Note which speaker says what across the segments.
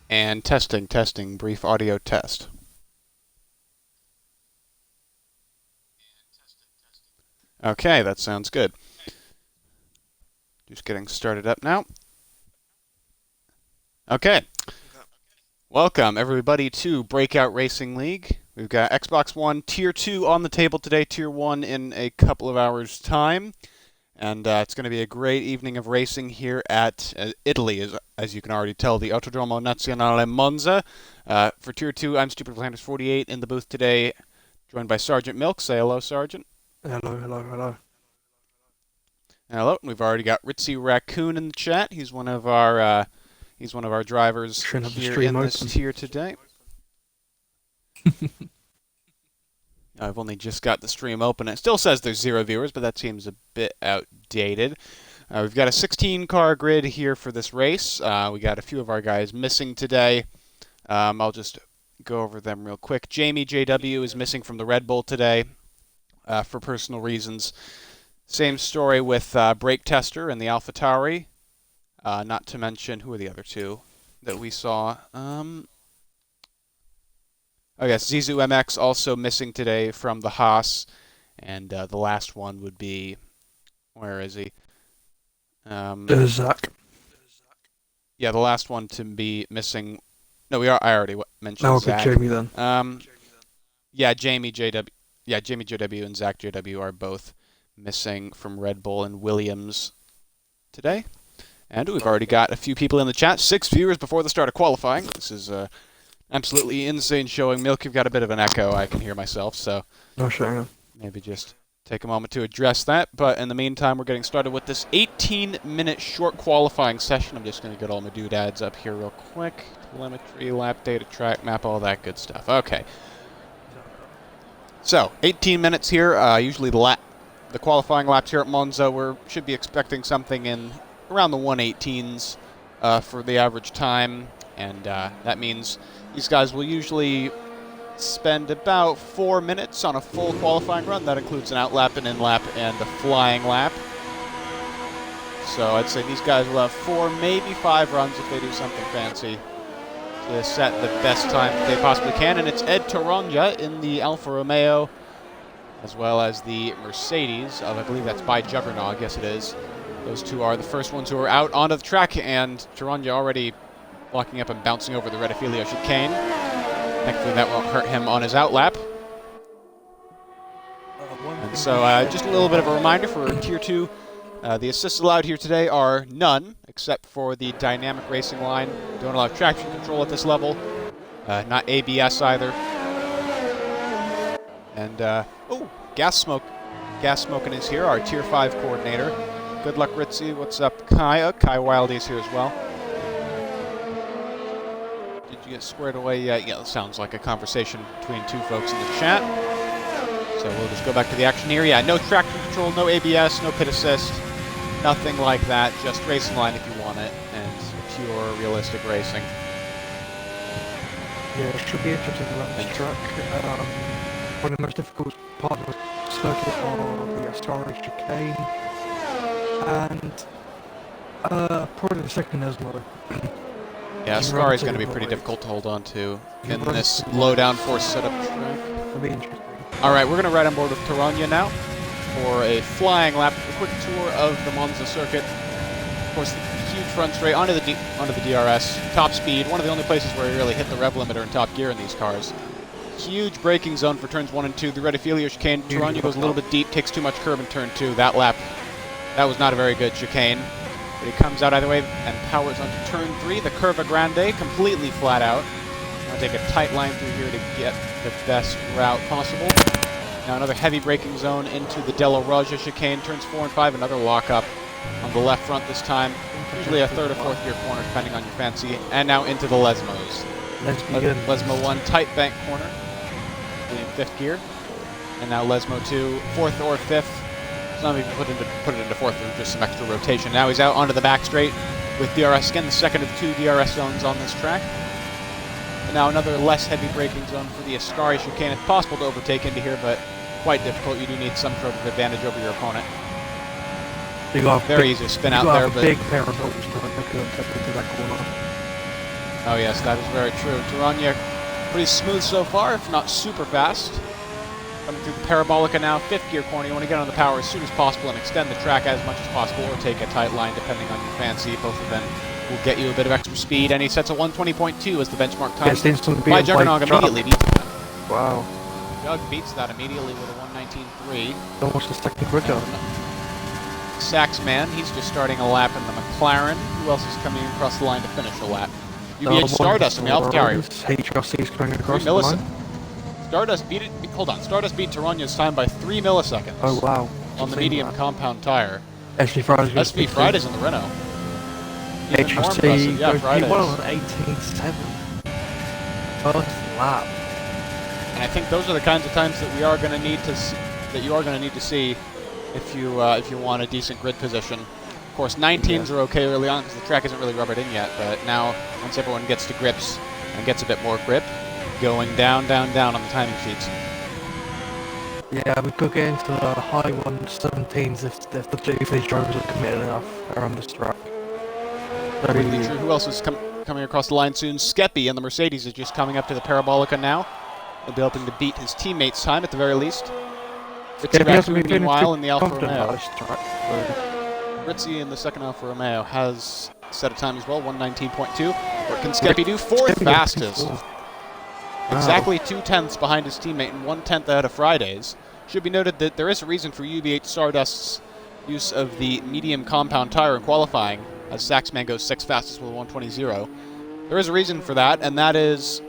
Speaker 1: And testing, brief audio test. Okay, that sounds good. Just getting started up now. Okay. Welcome, everybody, to Breakout Racing League. We've got Xbox One Tier 2 on the table today, Tier 1 in a couple of hours' time. And it's going to be a great evening of racing here at Italy, as you can already tell, the Autodromo Nazionale Monza. For Tier 2, I'm Stupid Planners 48 in the booth today, joined by Sergeant Milk. Say hello, Sergeant.
Speaker 2: Hello.
Speaker 1: Hello. We've already got Ritzy Raccoon in the chat. He's one of our drivers here in this tier today. I've only just got the stream open. It still says there's 0 viewers, but that seems a bit outdated. We've got a 16-car grid here for this race. We got a few of our guys missing today. I'll just go over them real quick. Jamie JW is missing from the Red Bull today for personal reasons. Same story with Brake Tester and the AlphaTauri. Not to mention, who are the other two that we saw? Oh yes, Zizou MX also missing today from the Haas, and the last one would be, where is he?
Speaker 2: Zach.
Speaker 1: Yeah, the last one to be missing. No, I already mentioned
Speaker 2: okay,
Speaker 1: Zach.
Speaker 2: Jamie then.
Speaker 1: Yeah, Jamie JW. Yeah, Jamie JW and Zach JW are both missing from Red Bull and Williams today. And we've already got a few people in the chat. 6 viewers before the start of qualifying. This is absolutely insane showing. Milk, you've got a bit of an echo. I can hear myself, so
Speaker 2: No shame.
Speaker 1: maybe just take a moment to address that. But in the meantime, we're getting started with this 18-minute short qualifying session. I'm just going to get all my doodads up here real quick. Telemetry, lap data, track map, all that good stuff. Okay. So, 18 minutes here. Usually the qualifying laps here at Monza, we should be expecting something in around the 118s for the average time. And that means these guys will usually spend about 4 minutes on a full qualifying run. That includes an out lap, an in lap, and a flying lap. So I'd say these guys will have 4, maybe 5 runs if they do something fancy to set the best time that they possibly can. And it's Ed Toronja in the Alfa Romeo, as well as the Mercedes of, I believe that's by Juggernaut. Yes, it is. Those two are the first ones who are out onto the track, and Toronja already locking up and bouncing over the Rettifilio chicane. Thankfully, that won't hurt him on his out lap. And so, just a little bit of a reminder for Tier 2. The assists allowed here today are none, except for the dynamic racing line. Don't allow traction control at this level. Not ABS either. And, gas smoke. Gas smoking is here, our Tier 5 coordinator. Good luck, Ritzy. What's up, Kai? Kai Wildy's here as well. Did you get squared away yet? Yeah, it sounds like a conversation between two folks in the chat. So we'll just go back to the action here. Yeah, no traction control, no ABS, no pit assist. Nothing like that. Just racing line if you want it. And pure realistic racing.
Speaker 2: Yeah, it should be interesting around this track. One of the most difficult parts of the circuit are the Astori chicane. And probably the second Esmo.
Speaker 1: Yeah, Ascari is going to be pretty difficult to hold on to in this low downforce setup track.
Speaker 2: It'll be interesting.
Speaker 1: Alright, we're going to ride on board with Toronja now for a flying lap, a quick tour of the Monza circuit. Of course, the huge front straight onto the DRS, top speed, one of the only places where you really hit the rev limiter in top gear in these cars. Huge braking zone for turns 1 and 2. The Rettifilio chicane, Toronja goes a little bit deep, takes too much curb in turn 2. That lap, that was not a very good chicane. But he comes out either way and powers onto turn 3, the Curva Grande, completely flat out. I'll take a tight line through here to get the best route possible. Now another heavy braking zone into the Della Roggia chicane, turns 4 and 5, another lockup on the left front this time. Usually a 3rd or 4th gear corner, depending on your fancy. And now into the Lesmos. Lesmo 1, tight bank corner, in 5th gear. And now Lesmo 2, 4th or 5th. Some even put it into 4th with just some extra rotation. Now he's out onto the back straight with DRS again, the second of the 2 DRS zones on this track. And now another less heavy braking zone for the Ascari chicane. It's possible to overtake into here, but quite difficult. You do need some sort of advantage over your opponent.
Speaker 2: You got
Speaker 1: very easy to spin out there, but
Speaker 2: big pair of bolts to that corner.
Speaker 1: Oh yes, that is very true. Taranya, pretty smooth so far, if not super fast. Coming through the Parabolica now, 5th gear corner. You want to get on the power as soon as possible and extend the track as much as possible, or take a tight line depending on your fancy. Both of them will get you a bit of extra speed, and he sets a 120.2 as the benchmark time. By Juggernog immediately beats that.
Speaker 2: Wow.
Speaker 1: Jug beats that immediately with a 119.3.
Speaker 2: Almost a second quicker.
Speaker 1: Saxman, he's just starting a lap in the McLaren. Who else is coming across the line to finish a lap? UBH Stardust from the Alpha Carrier.
Speaker 2: HRC's coming across
Speaker 1: 3
Speaker 2: the line.
Speaker 1: Stardust beat it. Hold on. Stardust beat Taranya's time by 3 milliseconds.
Speaker 2: Oh wow.
Speaker 1: On the medium compound tire.
Speaker 2: SB Friday's
Speaker 1: Friday's in the Renault. Even more
Speaker 2: HRC
Speaker 1: impressive. Yeah,
Speaker 2: goes
Speaker 1: Friday's.
Speaker 2: P1 on 18.7. First lap.
Speaker 1: And I think those are the kinds of times that we are going to need to see, that you are going to need to see if you want a decent grid position. Of course, 19s are okay early on because the track isn't really rubbered in yet. But now, once everyone gets to grips and gets a bit more grip, going down, down, down on the timing sheets.
Speaker 2: Yeah, we could get into the high 117s if the two of these drivers are committed enough around this track.
Speaker 1: Completely true. Who else is coming across the line soon? Skeppy and the Mercedes is just coming up to the Parabolica now. He'll be hoping to beat his teammates' time at the very least. Ritzy, meanwhile, in the Alfa Romeo. Ritzy in the second Alfa Romeo has set a time as well, 119.2. What can Skeppy do? 4th fastest. Exactly 2/10 behind his teammate and 1/10 ahead of Friday's. Should be noted that there is a reason for UB8 Stardust's use of the medium compound tire in qualifying, as Saxman goes 6th fastest with a 120.0. There is a reason for that, and that is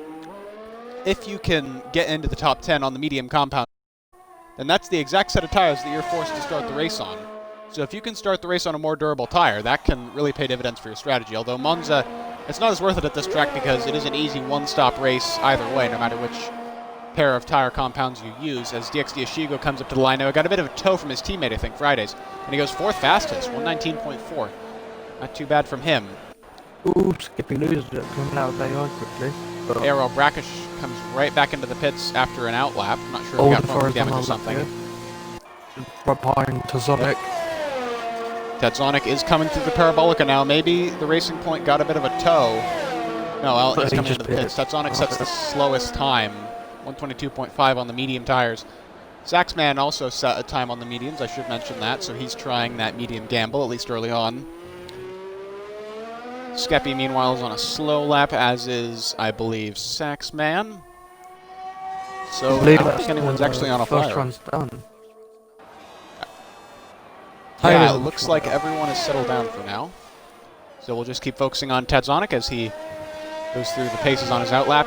Speaker 1: if you can get into the top 10 on the medium compound, then that's the exact set of tires that you're forced to start the race on. So if you can start the race on a more durable tire, that can really pay dividends for your strategy. Although Monza, it's not as worth it at this track because it is an easy one-stop race either way, no matter which pair of tire compounds you use. As DXD Ashigo comes up to the line now, got a bit of a tow from his teammate, I think, Friday's, and he goes 4th fastest, 119.4. Not too bad from him.
Speaker 2: Ooh, Skippy loses it, coming out of AI quickly.
Speaker 1: Aero Brackish comes right back into the pits after an outlap. I'm not sure if he got front damage or something.
Speaker 2: Right behind Tazonic.
Speaker 1: Tadzonic is coming through the Parabolica now. Maybe the Racing Point got a bit of a tow. No, well, he's coming into the pits. Tadzonic sets the slowest time, 122.5 on the medium tires. Saxman also set a time on the mediums, I should mention that, so he's trying that medium gamble, at least early on. Skeppy, meanwhile, is on a slow lap, as is, I believe, Saxman. So I don't think anyone's actually on a flyer.
Speaker 2: First run's done.
Speaker 1: Yeah, it looks like everyone is settled down for now. So we'll just keep focusing on Tadzonic as he goes through the paces on his outlap.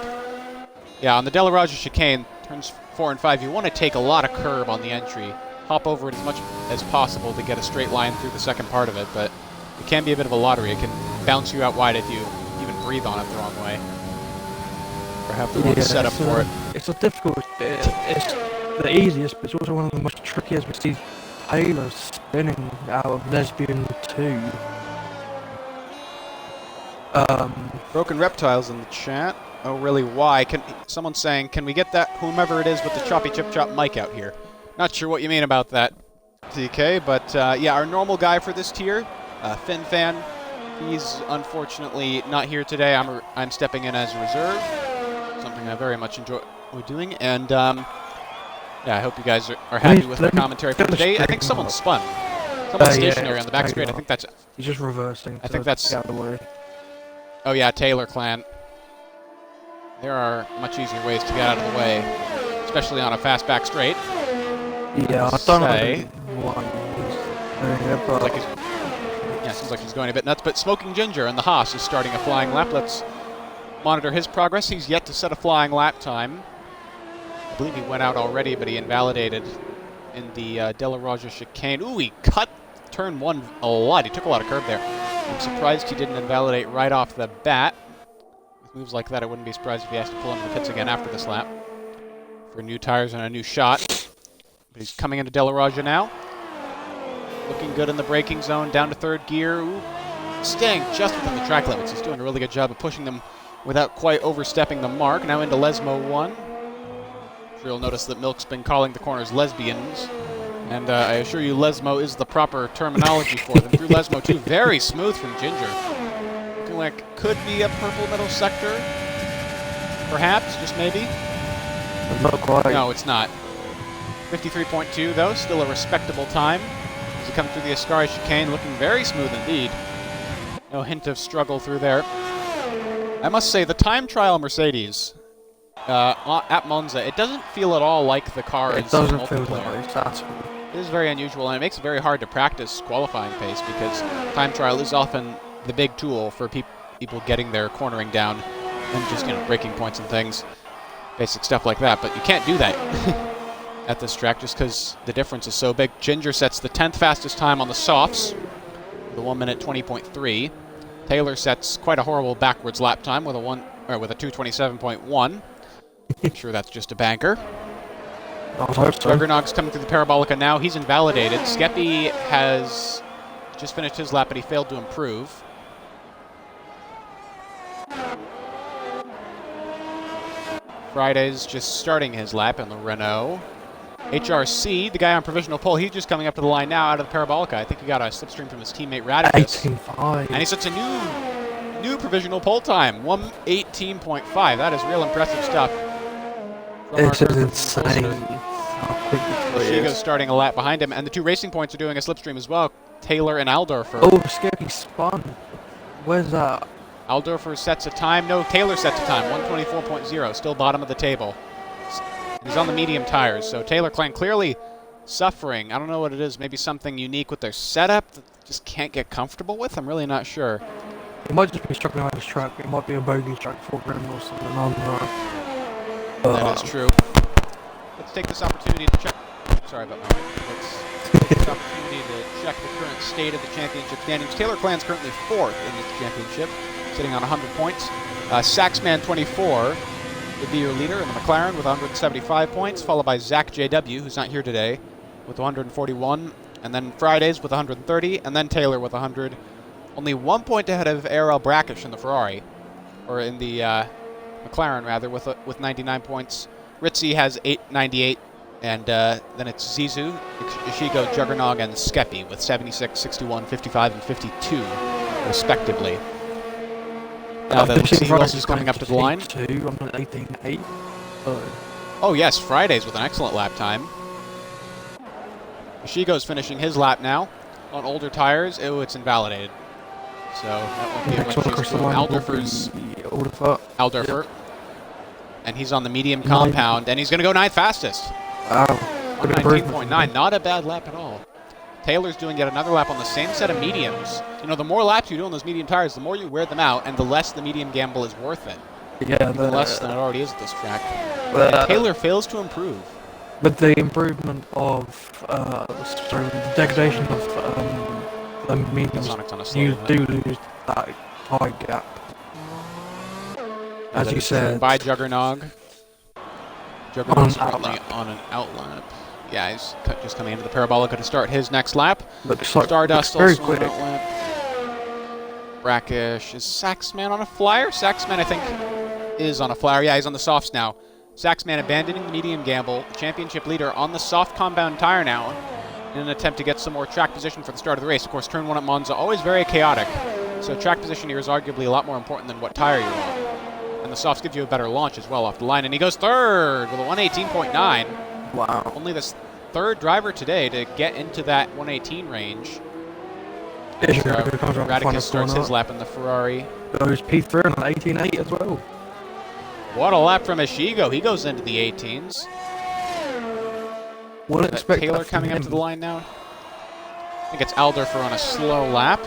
Speaker 1: Yeah, on the De La Raja chicane, turns 4 and 5, you want to take a lot of curb on the entry. Hop over it as much as possible to get a straight line through the second part of it, but it can be a bit of a lottery. It can bounce you out wide if you even breathe on it the wrong way. Or have the wrong setup for it.
Speaker 2: It's a difficult, it's the easiest, but it's also one of the most trickiest. We see Taylor spinning out of Lesbian 2.
Speaker 1: Broken Reptiles in the chat. Oh, really? Why? Someone's saying, can we get that, whomever it is with the choppy chip chop mic out here? Not sure what you mean about that, TK, but yeah, our normal guy for this tier, Finn Fan, he's unfortunately not here today. I'm stepping in as a reserve, something I very much enjoy doing, and yeah, I hope you guys are happy with my commentary for today. I think someone spun. Someone's stationary on the back straight. I think that's...
Speaker 2: He's just reversing.
Speaker 1: I think that's...
Speaker 2: Out of the way.
Speaker 1: Oh yeah, Taylor Clan. There are much easier ways to get out of the way, especially on a fast back straight.
Speaker 2: Yeah, I don't know what
Speaker 1: yeah, seems like he's going a bit nuts. But Smoking Ginger and the Haas is starting a flying lap. Let's monitor his progress. He's yet to set a flying lap time. I believe he went out already, but he invalidated in the De La Raja chicane. Ooh, he cut turn 1 a lot. He took a lot of curb there. I'm surprised he didn't invalidate right off the bat. With moves like that, I wouldn't be surprised if he has to pull into the pits again after this lap for new tires and a new shot. But he's coming into De La Raja now. Looking good in the braking zone, down to 3rd gear. Ooh, staying just within the track limits. He's doing a really good job of pushing them without quite overstepping the mark. Now into Lesmo 1. Sure, you'll notice that Milk's been calling the corners lesbians. And I assure you, Lesmo is the proper terminology for them. Through Lesmo 2, very smooth from Ginger. Looking like could be a purple middle sector. Perhaps, just maybe.
Speaker 2: Not quite.
Speaker 1: No, it's not. 53.2 though, still a respectable time. As he comes through the Ascari chicane, looking very smooth indeed. No hint of struggle through there. I must say, the time trial Mercedes at Monza, it doesn't feel at all like the car in
Speaker 2: doesn't feel
Speaker 1: multiplayer.
Speaker 2: nice at all.
Speaker 1: It is very unusual, and it makes it very hard to practice qualifying pace because time trial is often the big tool for people getting their cornering down and just, breaking points and things, basic stuff like that. But you can't do that at this track just because the difference is so big. Ginger sets the 10th fastest time on the softs with a 1 minute 20.3. Taylor sets quite a horrible backwards lap time with a 2:27.1. I'm sure that's just a banker. Juggernog's coming through the Parabolica now. He's invalidated. Skeppy has just finished his lap, but he failed to improve. Friday's just starting his lap in the Renault. HRC, the guy on provisional pole, he's just coming up to the line now out of the Parabolica. I think he got a slipstream from his teammate Radicus.
Speaker 2: 18.5.
Speaker 1: And he sets a new provisional pole time, 1:18.5. That is real impressive stuff.
Speaker 2: It's insane.
Speaker 1: Shigo's starting a lap behind him, and the two Racing Points are doing a slipstream as well. Taylor and Aldorfer.
Speaker 2: Oh, Skippy spun. Where's that?
Speaker 1: Aldorfer sets a time. No, Taylor sets a time, 1:24.0, still bottom of the table. He's on the medium tires, so Taylor clearly suffering. I don't know what it is, maybe something unique with their setup that they just can't get comfortable with. I'm really not sure.
Speaker 2: It might just be struggling on this track. It might be a bogey track for him or something. I don't know.
Speaker 1: That is true. Let's take this opportunity to check. Sorry about that. Let's take this opportunity to check the current state of the championship standings. Taylor Clan's currently 4th in this championship, sitting on 100 points. Saxman 24 would be your leader in the McLaren with 175 points, followed by Zach JW, who's not here today, with 141, and then Fridays with 130, and then Taylor with 100. Only 1 point ahead of ARL Brackish in the Ferrari, or in the McLaren rather, with 99 points. Ritzy has 98, and then it's Zizou, Ishigo, Juggernog, and Skeppy with 76, 61, 55, and 52, respectively. Now that see who else is coming up to the line.
Speaker 2: I'm at 18.8.
Speaker 1: Oh yes, Fridays with an excellent lap time. Ishigo's finishing his lap now on older tires. Oh, it's invalidated. So that won't be a much use to him. Aldorfer. And he's on the medium compound, and he's going to go 9th fastest.
Speaker 2: Wow.
Speaker 1: 119.9, not a bad lap at all. Taylor's doing yet another lap on the same set of mediums. The more laps you do on those medium tires, the more you wear them out, and the less the medium gamble is worth it.
Speaker 2: Yeah,
Speaker 1: the less than it already is at this track. And Taylor fails to improve.
Speaker 2: But the improvement of, the degradation of the mediums, you do lose that high gap. As you said.
Speaker 1: By Juggernog. Juggernog's currently on an outlap. Yeah, he's just coming into the Parabolica to start his next lap.
Speaker 2: Looks like
Speaker 1: Stardust
Speaker 2: very
Speaker 1: also
Speaker 2: quick.
Speaker 1: on an outlap. Brackish. Is Saxman on a flyer? Saxman, I think, is on a flyer. Yeah, he's on the softs now. Saxman abandoning the medium gamble. The championship leader on the soft compound tire now in an attempt to get some more track position for the start of the race. Of course, turn 1 at Monza, always very chaotic. So track position here is arguably a lot more important than what tire you're on. And the softs give you a better launch as well off the line. And he goes 3rd with a 118.9.
Speaker 2: Wow.
Speaker 1: Only the 3rd driver today to get into that 118 range. Radicus starts his lap in the Ferrari.
Speaker 2: Goes P3 on 18.8 as well.
Speaker 1: What a lap from Ishigo. He goes into the 18s. Taylor coming up to the line now. I think it's Aldorfer on a slow lap.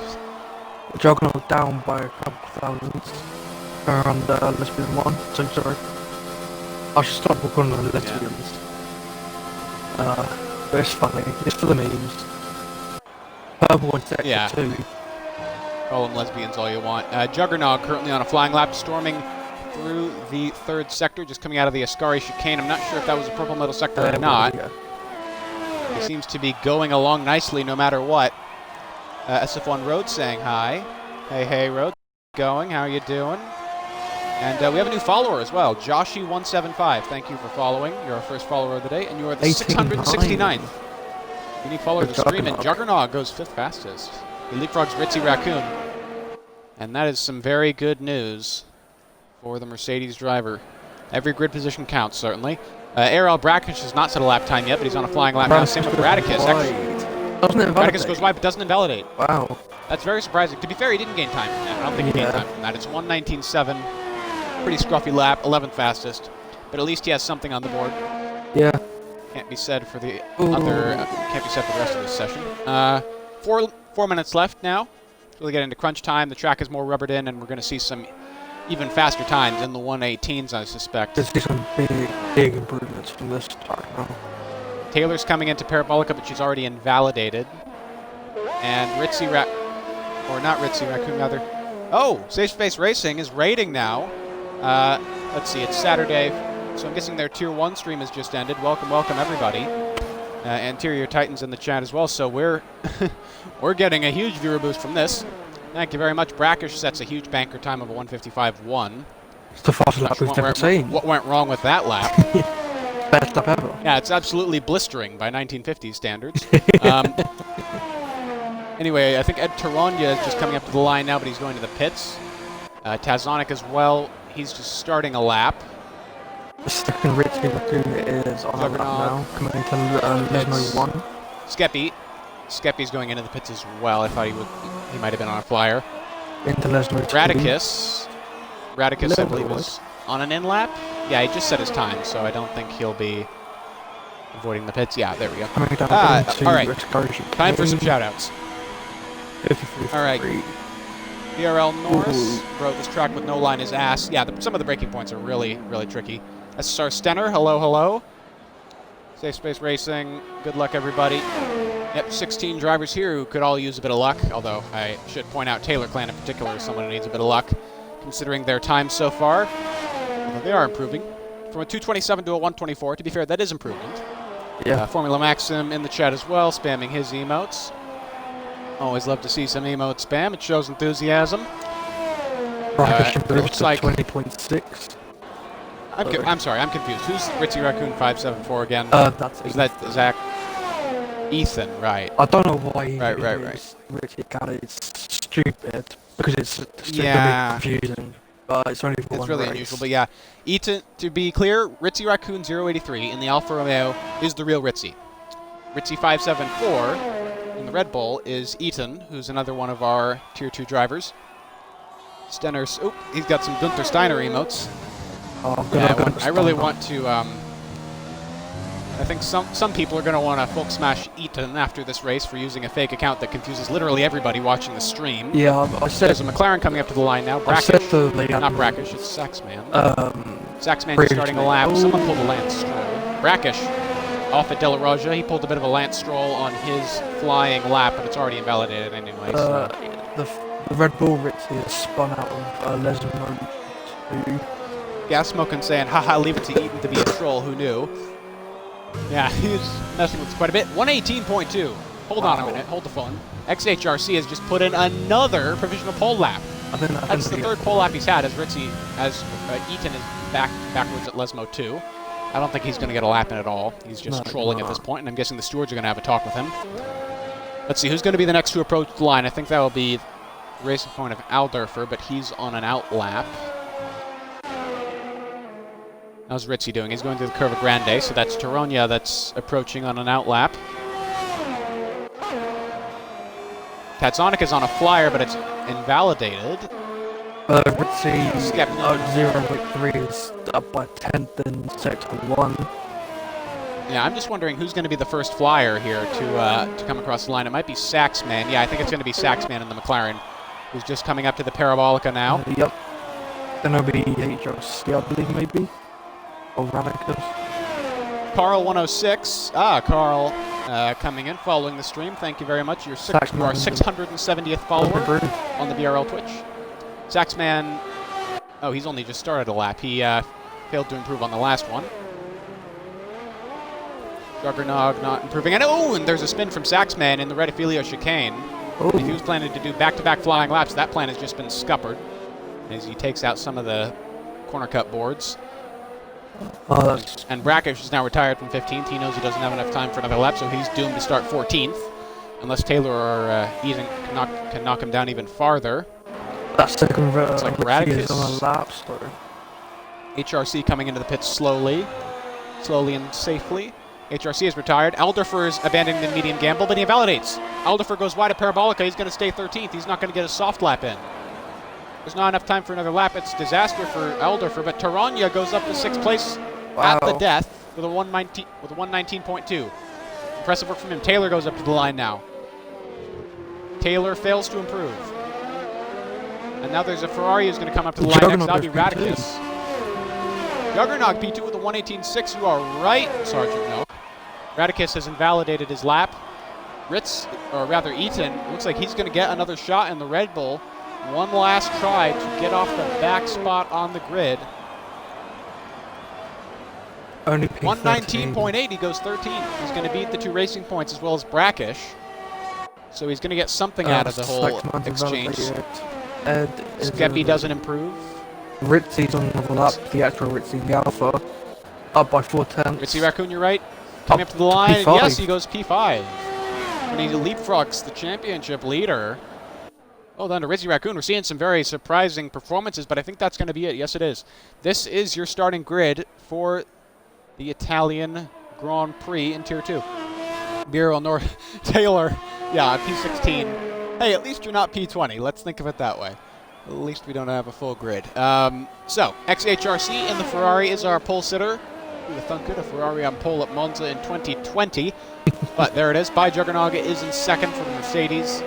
Speaker 2: Juggernaut down by a couple thousands. And lesbian 1. So sorry. I should stop recording on lesbians. But it's funny. It's for the memes. Purple in sector 2.
Speaker 1: Call them lesbians all you want. Juggernog currently on a flying lap, storming through the 3rd sector, just coming out of the Ascari chicane. I'm not sure if that was a purple middle sector or not. He seems to be going along nicely no matter what. SF1 Road saying hi. Hey, Road. Going. How are you doing? And we have a new follower as well, Joshi175. Thank you for following. You're our first follower of the day, and you are the 669th unique follower of the stream. And Juggernog goes 5th fastest. He leapfrogs Ritzy Raccoon. And that is some very good news for the Mercedes driver. Every grid position counts, certainly. Ariel Brackish has not set a lap time yet, but he's on a flying lap now. Same with Radicus. Radicus goes wide, but doesn't invalidate.
Speaker 2: Wow.
Speaker 1: That's very surprising. To be fair, he didn't gain time from that. I don't think he gained time from that. It's 1:19.7. Pretty scruffy lap, 11th fastest. But at least he has something on the board.
Speaker 2: Yeah.
Speaker 1: Can't be said for the can't be said for the rest of this session. 4 minutes left now. Really get into crunch time. The track is more rubbered in, and we're going to see some even faster times in the 1:18s, I suspect.
Speaker 2: There's some big improvements from this start now.
Speaker 1: Taylor's coming into Parabolica, but she's already invalidated. And Raccoon rather. Oh, Safe Space Racing is raiding now. Let's see, it's Saturday, so I'm guessing their Tier 1 stream has just ended. Welcome, welcome everybody. Anterior Titans in the chat as well, so we're we're getting a huge viewer boost from this. Thank you very much. Brackish sets a huge banker time of a 1:55.1.
Speaker 2: It's the fastest lap we've ever seen.
Speaker 1: What went wrong with that lap?
Speaker 2: Best lap ever.
Speaker 1: Yeah, it's absolutely blistering by 1950s standards. Anyway, I think Ed Taronja is just coming up to the line now, but he's going to the pits. Tazonic as well. He's just starting a lap.
Speaker 2: The second Richie Raccoon is on a lap now, coming into Lesmo 1.
Speaker 1: Skeppy's going into the pits as well. I thought he might have been on a flyer.
Speaker 2: Into Lesmo 2.
Speaker 1: Radicus, I believe, is on an in lap. Yeah, he just set his time, so I don't think he'll be avoiding the pits. Yeah, there we go. All right, time for some shout-outs. All right. BRL Norris rode this track with no line his ass. Yeah, some of the braking points are really, really tricky. SSR Stenner, hello, hello. Safe Space Racing, good luck, everybody. Yep, 16 drivers here who could all use a bit of luck, although I should point out Taylor Clan in particular is someone who needs a bit of luck, considering their time so far. Although they are improving. From a 2:27 to a 1:24. To be fair, that is improvement.
Speaker 2: Yeah.
Speaker 1: Formula Maxim in the chat as well, spamming his emotes. Always love to see some emote spam. It shows enthusiasm. Looks like
Speaker 2: 20.6.
Speaker 1: I'm sorry, I'm confused. Who's Ritzy Raccoon 574 again?
Speaker 2: Is
Speaker 1: that Zach? Ethan, right?
Speaker 2: I don't know why.
Speaker 1: Right.
Speaker 2: Richie Cat is stupid because it's stupidly confusing. It's only for
Speaker 1: It's really unusual, but yeah. Ethan, to be clear, Ritzy Raccoon 083 in the Alfa Romeo is the real Ritzy. Ritzy 574 in the Red Bull is Eaton, who's another one of our Tier 2 drivers. Stenner's, he's got some Gunther Steiner emotes. I really want to, I think some people are going to want to Folk Smash Eaton after this race for using a fake account that confuses literally everybody watching the stream.
Speaker 2: Yeah, I said...
Speaker 1: There's a McLaren coming up to the line now. Brackish. Not Brackish, it's Saxman. Saxman is starting a lap. Someone pulled a Lance Stroll. Brackish off at De La Roja. He pulled a bit of a Lance Stroll on his flying lap, but it's already invalidated anyway.
Speaker 2: The Red Bull Ritzy has spun out of Lesmo 2.
Speaker 1: Gas Smoking saying, haha, leave it to Eaton to be a troll, who knew? Yeah, he's messing with us quite a bit. 118.2. Hold on a minute, hold the phone. XHRC has just put in another provisional pole lap. That's the third pole lap he's had as Eaton is backwards at Lesmo 2. I don't think he's going to get a lap in at all. He's just trolling at this point, and I'm guessing the stewards are going to have a talk with him. Let's see, who's going to be the next to approach the line? I think that will be Racing Point of Aldurfer, but he's on an out lap. How's Ritzy doing? He's going through the Curva Grande, so that's Taronja that's approaching on an out lap. Tatsonic is on a flyer, but it's invalidated.
Speaker 2: Ritzy 0.3 is up by 10th in Sector 1.
Speaker 1: Yeah, I'm just wondering who's going to be the first flyer here to come across the line. It might be Saxman. Yeah, I think it's going to be Saxman in the McLaren, who's just coming up to the Parabolica now.
Speaker 2: Yep. Then it'll be HRC, I believe, maybe. Or Radicus.
Speaker 1: Carl 106. Carl coming in, following the stream. Thank you very much. You're our 670th follower on the BRL Twitch. Saxman, he's only just started a lap. He failed to improve on the last one. Juggernog not improving. And there's a spin from Saxman in the Redifilio chicane. If he was planning to do back-to-back flying laps, that plan has just been scuppered as he takes out some of the corner cut boards. And Brackish is now retired from 15th. He knows he doesn't have enough time for another lap, so he's doomed to start 14th. Unless Taylor or Ethan can knock him down even farther.
Speaker 2: That second
Speaker 1: Looks like
Speaker 2: is on a lap, so.
Speaker 1: HRC coming into the pits slowly and safely. HRC is retired. Alderfer is abandoning the medium gamble, but he invalidates. Alderfer goes wide of Parabolica. He's going to stay 13th. He's not going to get a soft lap in. There's not enough time for another lap. It's disaster for Alderfer, but Taranya goes up to 6th place at the death with a 119.2. Impressive work from him. Taylor goes up to the line now. Taylor fails to improve. And now there's a Ferrari who's going to come up to the line next. That'll be Radicus. Juggernog P2 with a 118.6. You are right, Sergeant Milk. Radicus has invalidated his lap. Eaton, looks like he's going to get another shot in the Red Bull. One last try to get off the back spot on the grid.
Speaker 2: Only
Speaker 1: 119.8, he goes 13th. He's going to beat the 2 racing points as well as Brackish. So he's going to get something out of the whole exchange. Skeppy doesn't improve.
Speaker 2: Ritzy's on another lap, the actual Ritzy, the Alpha, up by 4 tenths.
Speaker 1: Ritzy Raccoon, you're right. Coming up to the line, P5. Yes, he goes P5. And he leapfrogs the championship leader. Well done to Ritzy Raccoon. We're seeing some very surprising performances, but I think that's going to be it. Yes, it is. This is your starting grid for the Italian Grand Prix in Tier 2. Bureau North Taylor, yeah, P16. Hey, at least you're not P20. Let's think of it that way. At least we don't have a full grid. So, XHRC in the Ferrari is our pole sitter. Who would have thunk it? A Ferrari on pole at Monza in 2020. But there it is. By Juggernaut is in second for the Mercedes.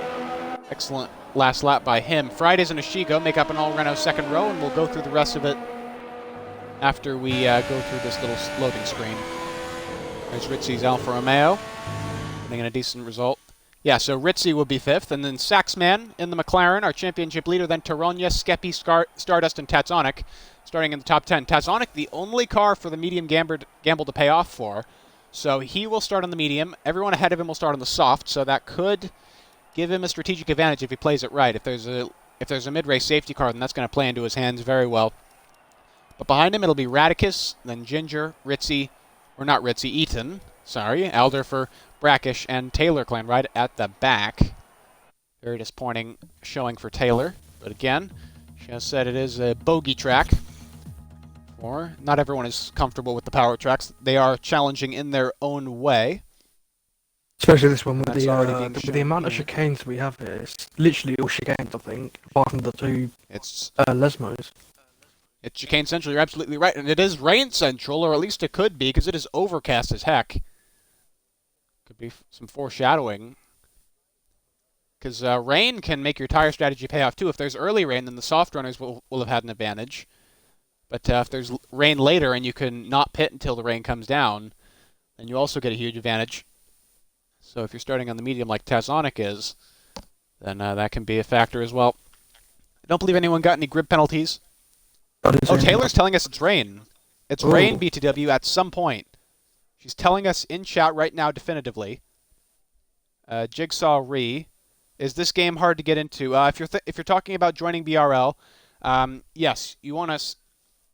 Speaker 1: Excellent last lap by him. Fridays and Ashigo make up an all-Renault second row, and we'll go through the rest of it after we go through this little loading screen. There's Ritzy's Alfa Romeo, getting a decent result. Yeah, so Ritzy will be 5th, and then Saxman in the McLaren, our championship leader, then Taronia, Skeppy, Stardust, and Tatsonic, starting in the top 10. Tatsonic, the only car for the medium gamble to pay off for, so he will start on the medium. Everyone ahead of him will start on the soft, so that could give him a strategic advantage if he plays it right. If there's a mid-race safety car, then that's going to play into his hands very well. But behind him, it'll be Radicus, then Ginger, Ritzy, or not Ritzy, Eaton, sorry, Alderfer, Brackish, and Taylor clan right at the back. Very disappointing showing for Taylor. But again, she has said it is a bogey track. Or not everyone is comfortable with the power tracks. They are challenging in their own way.
Speaker 2: Especially this one with the amount of chicanes we have here. It's literally all chicanes, I think, apart from the 2 Lesmos.
Speaker 1: It's chicane central, you're absolutely right. And it is rain central, or at least it could be, because it is overcast as heck. Could be some foreshadowing. Because rain can make your tire strategy pay off too. If there's early rain, then the soft runners will have had an advantage. But if there's rain later and you can not pit until the rain comes down, then you also get a huge advantage. So if you're starting on the medium like Tazonic is, then that can be a factor as well. I don't believe anyone got any grid penalties. Oh, Taylor's telling us it's rain. It's rain, BTW, at some point. She's telling us in chat right now definitively. Jigsaw Re. Is this game hard to get into? If you're talking about joining BRL, yes, you want us.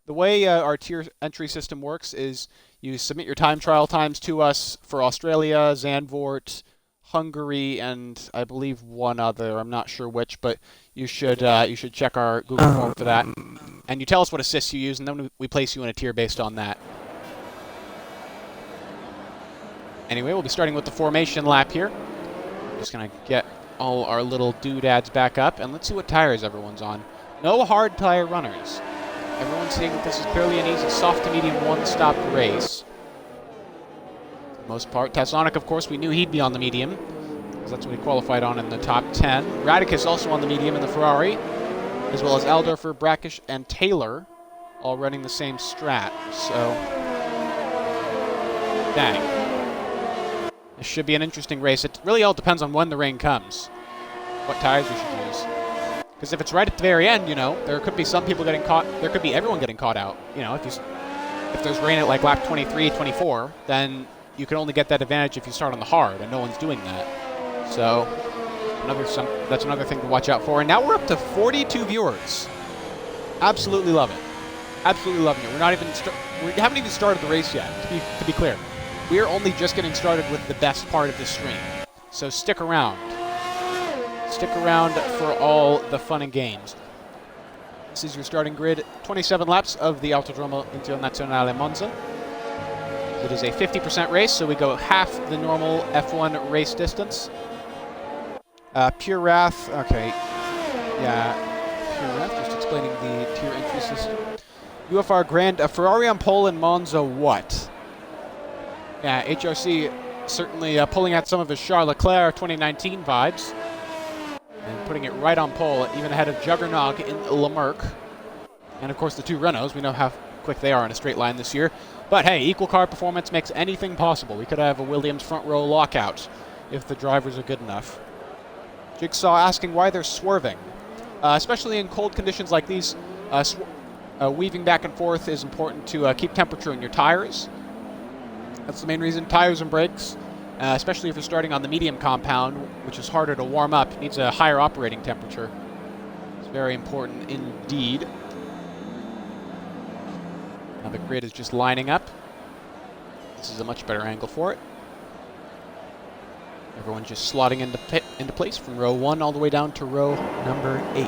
Speaker 1: The way our tier entry system works is you submit your time trial times to us for Australia, Zandvoort, Hungary, and I believe one other. I'm not sure which, but you should check our Google form for that. And you tell us what assists you use, and then we place you in a tier based on that. Anyway, we'll be starting with the formation lap here. Just going to get all our little doodads back up, and let's see what tires everyone's on. No hard tire runners. Everyone's seeing that this is purely an easy soft to medium one-stop race. For the most part. Tassonic, of course, we knew he'd be on the medium, because that's what he qualified on in the top 10. Radicus also on the medium in the Ferrari, as well as Alderfer, Brackish, and Taylor, all running the same strat. So, dang. This should be an interesting race. It really all depends on when the rain comes, what tires we should use. Because if it's right at the very end, you know, there could be some people getting caught. There could be everyone getting caught out. You know, if there's rain at like lap 23, 24, then you can only get that advantage if you start on the hard, and no one's doing that. So that's another thing to watch out for. And now we're up to 42 viewers. Absolutely love it. Absolutely loving it. We haven't even started the race yet. To be clear, we're only just getting started with the best part of the stream. So stick around. Stick around for all the fun and games. This is your starting grid, 27 laps of the Autodromo Internazionale Monza. It is a 50% race, so we go half the normal F1 race distance. Pure Wrath, okay, yeah, Pure Wrath, just explaining the tier entry system. UFR Grand, a Ferrari on pole in Monza, what? Yeah, HRC certainly pulling out some of his Charles Leclerc 2019 vibes and putting it right on pole, even ahead of Juggernog in Le Merc. And of course the two Renaults, we know how quick they are in a straight line this year. But hey, equal car performance makes anything possible. We could have a Williams front row lockout if the drivers are good enough. Jigsaw asking why they're swerving. Especially in cold conditions like these, weaving back and forth is important to keep temperature in your tires. That's the main reason. Tires and brakes, especially if you're starting on the medium compound, which is harder to warm up, needs a higher operating temperature. It's very important indeed. Now the grid is just lining up. This is a much better angle for it. Everyone just slotting into place from row 1 all the way down to row number 8.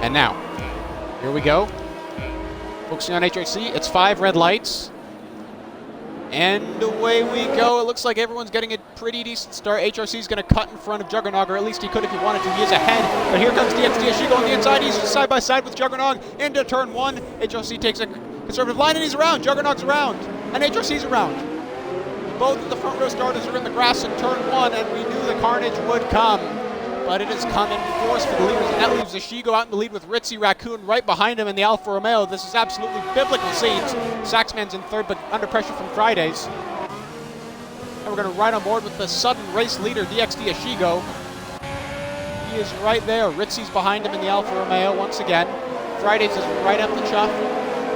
Speaker 1: And now, here we go. Focusing on HRC, it's 5 red lights. And away we go. It looks like everyone's getting a pretty decent start. HRC's going to cut in front of Juggernog, or at least he could if he wanted to. He is ahead, but here comes DXD Ashigo on the inside. He's side by side with Juggernog into turn 1. HRC takes a conservative line, and he's around. Juggernaug's around, and HRC's around. Both of the front row starters are in the grass in turn 1, and we knew the carnage would come. But it has come in force for the leaders, and that leaves Ashigo out in the lead with Ritzy Raccoon right behind him in the Alfa Romeo. This is absolutely biblical scenes. Saxman's in third, but under pressure from Fridays. And we're going to ride on board with the sudden race leader, DXD Ashigo. He is right there. Ritzy's behind him in the Alfa Romeo once again. Fridays is right up the chuff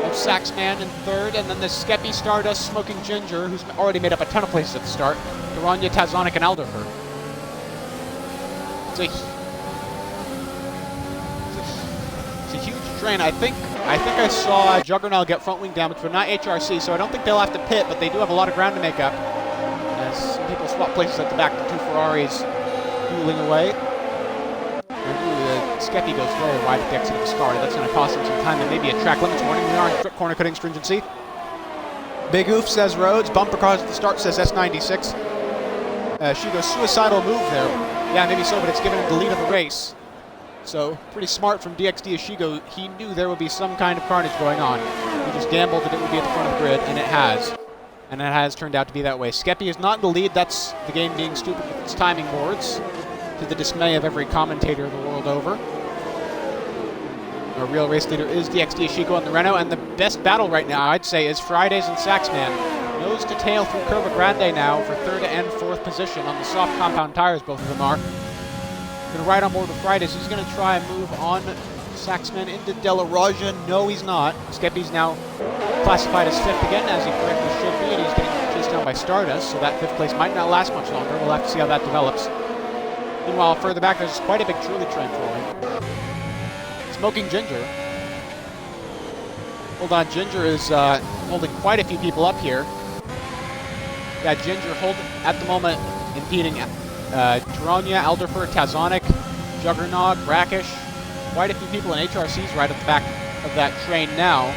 Speaker 1: of Saxman in third, and then the Skeppy Stardust Smoking Ginger, who's already made up a ton of places at the start. Duranya, Tazonic, and Alderfer. It's a huge train. I think I saw Juggernaut get front wing damage, but not HRC, so I don't think they'll have to pit, but they do have a lot of ground to make up. As people swap places at the back, the two Ferraris dueling away. And Skeppy goes very wide at the exit of the Scar. That's going to cost him some time and maybe a track limits warning. We are in corner cutting stringency. Big Oof says Rhodes. Bumper cars at the start says S96. She goes suicidal move there. Yeah, maybe so, but it's given him the lead of the race. So, pretty smart from DXD Ashigo. He knew there would be some kind of carnage going on. He just gambled that it would be at the front of the grid, and it has. And it has turned out to be that way. Skeppy is not in the lead. That's the game being stupid with its timing boards, to the dismay of every commentator the world over. Our real race leader is DXD Ashigo on the Renault, and the best battle right now, I'd say, is Fridays and Saxman. Nose to tail through Curva Grande now for third and fourth position on the soft compound tires, both of them are. Going to ride on board with Fridays. He's going to try and move on Saxman into Della Raja. No, he's not. Skeppy's now classified as fifth again, as he correctly should be, and he's getting chased down by Stardust, so that fifth place might not last much longer. We'll have to see how that develops. Meanwhile, further back, there's quite a big Truly train forming. Smoking Ginger. Hold on, Ginger is holding quite a few people up here. Yeah, Ginger holding at the moment, impeding Tarania, Alderfer, Tazonic, Juggernog, Brackish. Quite a few people in HRCs right at the back of that train now.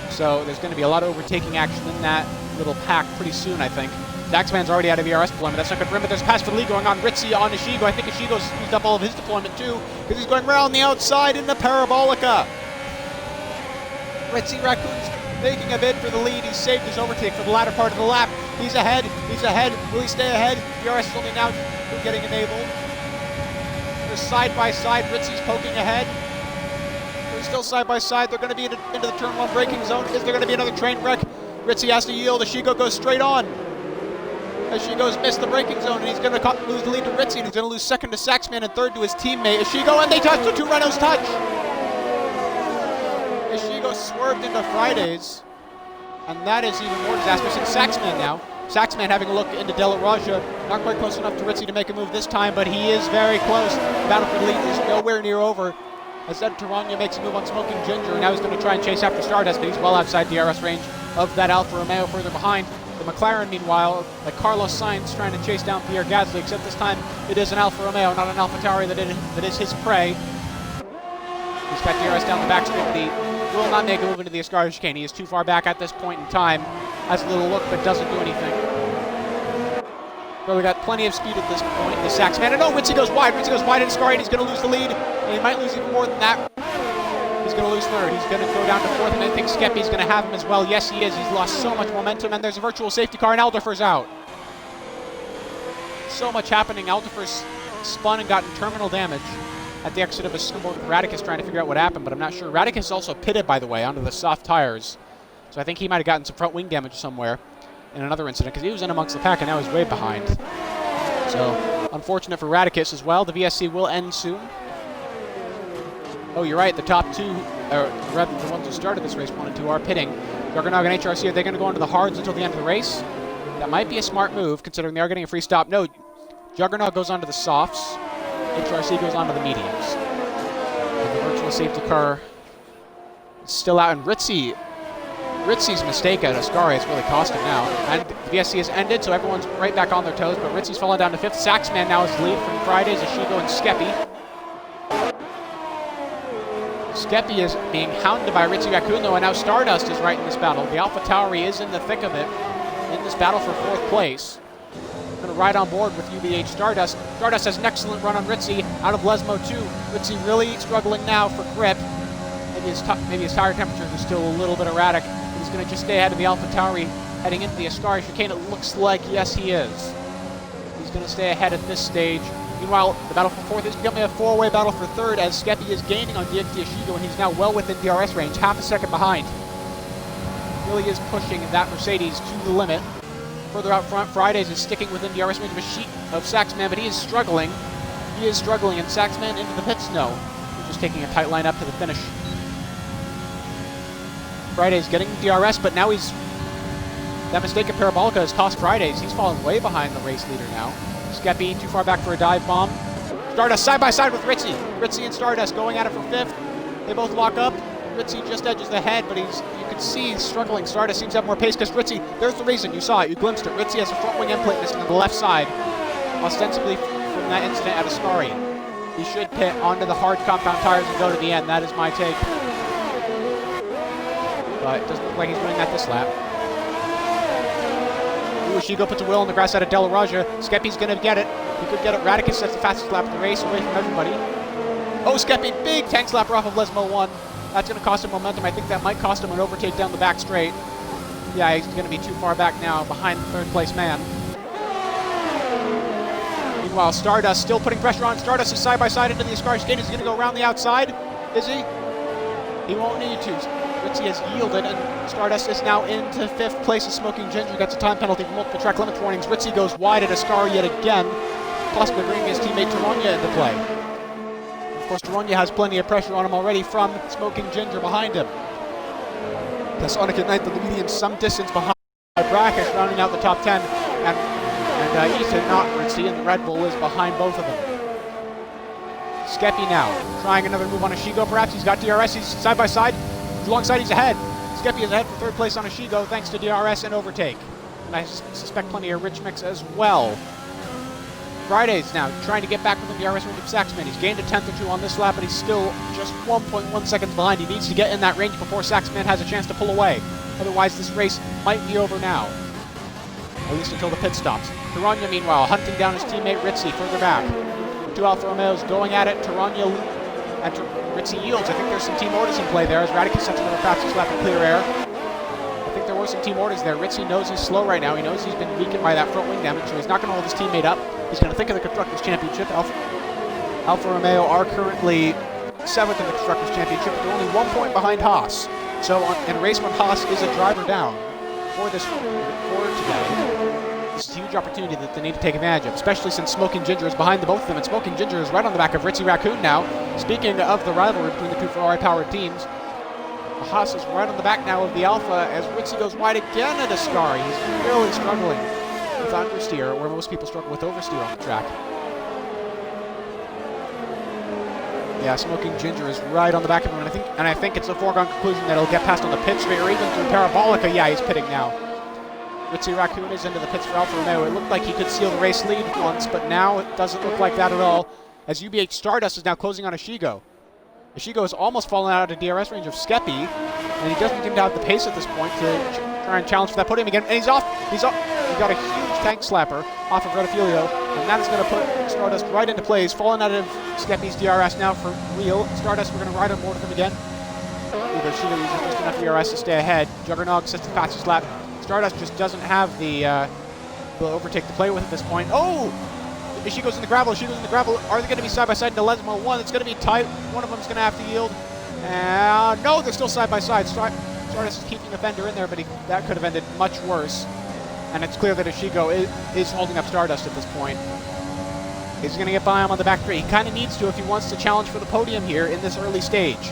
Speaker 1: So there's going to be a lot of overtaking action in that little pack pretty soon, I think. Daxman's already out of ERS deployment. That's not good for him, but there's a pass for the lead going on. Ritzy on Ashigo. I think Ashigo's used up all of his deployment too, because he's going around the outside in the Parabolica. Ritzy Raccoon's making a bid for the lead. He's saved his overtake for the latter part of the lap. He's ahead. He's ahead. Will he stay ahead? ERS is only now getting enabled. They're side by side. Ritzy's poking ahead. They're still side by side. They're going to be into the turn 1 braking zone. Is there going to be another train wreck? Ritzy has to yield. Ashigo goes straight on. Ashigo's missed the braking zone, and he's going to lose the lead to Ritzy, and he's going to lose second to Saxman and third to his teammate Ashigo, and they touch. The two Renaults touch. Ashigo swerved into Fridays, and that is even more disastrous in Saxman now. Saxman having a look into Della Raja, not quite close enough to Ritzy to make a move this time, but he is very close. The battle for the lead is nowhere near over. As then Taranya makes a move on Smoking Ginger, and now he's going to try and chase after Stardust, but he's well outside the DRS range of that Alfa Romeo further behind. The McLaren, meanwhile, like Carlos Sainz trying to chase down Pierre Gasly, except this time it is an Alfa Romeo, not an AlphaTauri that is his prey. He's got DRS down the back straight, but he will not make a move into the Ascari chicane. He is too far back at this point in time. Has a little look, but doesn't do anything. But we got plenty of speed at this point. The Saxman, and no, Ritchie goes wide. Ritchie goes wide in Ascari, and he's going to lose the lead. And he might lose even more than that. He's going to lose third. He's going to go down to fourth, and I think Skeppy's going to have him as well. Yes, he is. He's lost so much momentum, and there's a virtual safety car, and Alderfer's out. So much happening. Alderfer's spun and gotten terminal damage at the exit of a snowboard with Radicus trying to figure out what happened, but I'm not sure. Radicus also pitted, by the way, onto the soft tires. So I think he might have gotten some front wing damage somewhere in another incident, because he was in amongst the pack, and now he's way behind. So, unfortunate for Radicus as well. The VSC will end soon. Oh, you're right. The top two, or rather the ones who started this race, 1 and 2, are pitting. Juggernog and HRC, are they going to go into the hards until the end of the race? That might be a smart move, considering they are getting a free stop. No, Juggernog goes onto the softs. HRC goes onto the mediums. And the virtual safety car is still out, and Ritzy's mistake at Ascari has really cost him now. And the VSC has ended, so everyone's right back on their toes, but Ritzy's fallen down to 5th. Saxman now is lead from Fridays, Ashigo, and Skeppy. Skeppy is being hounded by Ritzy Raccoon, though, and now Stardust is right in this battle. The AlphaTauri is in the thick of it in this battle for 4th place. Going to ride on board with UBH Stardust. Stardust has an excellent run on Ritzy out of Lesmo 2. Ritzy really struggling now for grip. Maybe his tire temperatures are still a little bit erratic. He's going to just stay ahead of the AlphaTauri heading into the Ascari chicane. It looks like, yes, he is. He's going to stay ahead at this stage. Meanwhile, the battle for 4th is becoming a 4-way battle for 3rd, as Skeppy is gaining on DXD Ashigo, and he's now well within DRS range, half a second behind. Really is pushing that Mercedes to the limit. Further out front, Fridays is sticking within DRS range of Saxman, but he is struggling. He is struggling, and Saxman into the pits. No, he's just taking a tight line up to the finish. Fridays getting DRS, but now that mistake of Parabolica has cost Fridays. He's fallen way behind the race leader now. Skeppy too far back for a dive bomb. Stardust side by side with Ritzy. Ritzy and Stardust going at it for 5th. They both lock up. Ritzy just edges ahead, but you can see he's struggling. Stardust seems to have more pace because Ritzy, there's the reason, you saw it, you glimpsed it. Ritzy has a front wing end plate missing on the left side, ostensibly from that incident at Ascari. He should pit onto the hard compound tires and go to the end. That is my take. But it doesn't look like he's doing that this lap. Ooh, Ashigo puts a wheel on the grass out of Della Raja. Skeppy's going to get it. He could get it. Radicus sets the fastest lap of the race away from everybody. Oh, Skeppy, big tank slapper off of Lesmo 1. That's going to cost him momentum. I think that might cost him an overtake down the back straight. Yeah, he's going to be too far back now behind the 3rd place man. Meanwhile, Stardust still putting pressure on. Stardust is side by side into the Ascari chicane. Is he going to go around the outside? Is he? He won't need to. Ritzy has yielded, and Stardust is now into 5th place. As Smoking Ginger gets a time penalty for multiple track limits warnings. Ritzy goes wide at Ascari yet again, possibly bringing his teammate Taronia into play. Of course, Taronia has plenty of pressure on him already from Smoking Ginger behind him. Sonic at 9th on the median, some distance behind Brackish, rounding out the top 10, and Ethan, not Ritzy, and the Red Bull is behind both of them. Skeppy now, trying another move on Ashigo, perhaps. He's got DRS, he's side by side. Alongside, he's ahead. Skeppy is ahead for 3rd place on Ashigo thanks to DRS and overtake. And I suspect plenty of rich mix as well. Fridays now trying to get back within DRS range of Saxman. He's gained a 10th or 2 on this lap, but he's still just 1.1 seconds behind. He needs to get in that range before Saxman has a chance to pull away. Otherwise, this race might be over now. At least until the pit stops. Taronia, meanwhile, hunting down his teammate Ritzy further back. 2 Alfa Romeos going at it. Taronia and Ritzy yields. I think there's some team orders in play there as Radicus sets another fastest lap in clear air. I think there were some team orders there. Ritzy knows he's slow right now. He knows he's been weakened by that front wing damage, so he's not going to hold his teammate up. He's going to think of the Constructors' Championship. Alfa Romeo are currently 7th in the Constructors' Championship. They're only 1 point behind Haas. So in a race when Haas is a driver down for today, this is a huge opportunity that they need to take advantage of, especially since Smoking Ginger is behind the both of them, and Smoking Ginger is right on the back of Ritzy Raccoon now. Speaking of the rivalry between the 2 Ferrari-powered teams, Haas is right on the back now of the Alpha as Ritzy goes wide again at Ascari. He's really struggling with understeer, where most people struggle with oversteer on the track. Yeah, Smoking Ginger is right on the back of him, and I think it's a foregone conclusion that he'll get past on the pit straight or even through Parabolica. Yeah, he's pitting now. Ritzy Raccoon is into the pits for Alfa Romeo. It looked like he could seal the race lead once, but now it doesn't look like that at all, as UBH Stardust is now closing on Ishigo. Ishigo has almost fallen out of DRS range of Skeppy, and he doesn't seem to have the pace at this point to try and challenge for that podium again. And he's off. He got a huge tank slapper off of Rettifilio, and that is going to put Stardust right into play. He's fallen out of Skeppy's DRS now for real. Stardust, we're going to ride on board with him again. Either Ishigo uses just enough DRS to stay ahead. Juggernog sets the fastest lap. Stardust just doesn't have the overtake to play with at this point. Oh! Ishigo's in the gravel. Ishigo's in the gravel. Are they going to be side by side in Delesmo 1? It's going to be tight. One of them's going to have to yield. No, they're still side by side. Stardust is keeping the fender in there, but that could have ended much worse. And it's clear that Ishigo is holding up Stardust at this point. He's going to get by him on the back three. He kind of needs to if he wants to challenge for the podium here in this early stage.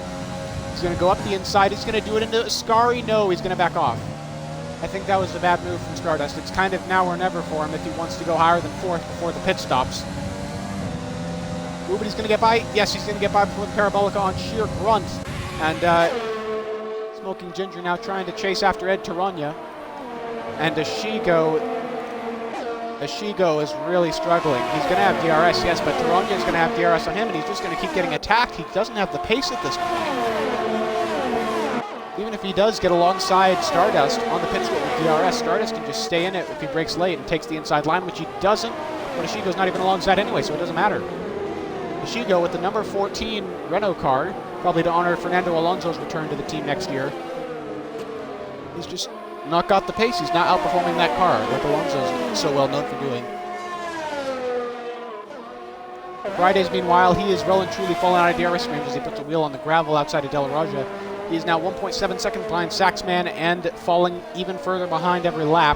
Speaker 1: He's going to go up the inside. He's going to do it into Ascari. No, he's going to back off. I think that was a bad move from Stardust. It's kind of now or never for him if he wants to go higher than fourth before the pit stops. Ooh, but he's going to get by. Yes, he's going to get by before the Parabolica on sheer grunt. And Smoking Ginger now trying to chase after Ed Tarogna. And Ishigo is really struggling. He's going to have DRS, yes, but Tarogna is going to have DRS on him, and he's just going to keep getting attacked. He doesn't have the pace at this point. Even if he does get alongside Stardust on the pit strip with DRS, Stardust can just stay in it if he breaks late and takes the inside line, which he doesn't, but Ishigo's not even alongside anyway, so it doesn't matter. Ishigo with the number 14 Renault car, probably to honor Fernando Alonso's return to the team next year. He's just not got the pace. He's not outperforming that car like Alonso's so well known for doing. Fridays, meanwhile, he is well and truly falling out of DRS range as he puts a wheel on the gravel outside of Della Raja. He's now 1.7 seconds behind Saxman and falling even further behind every lap.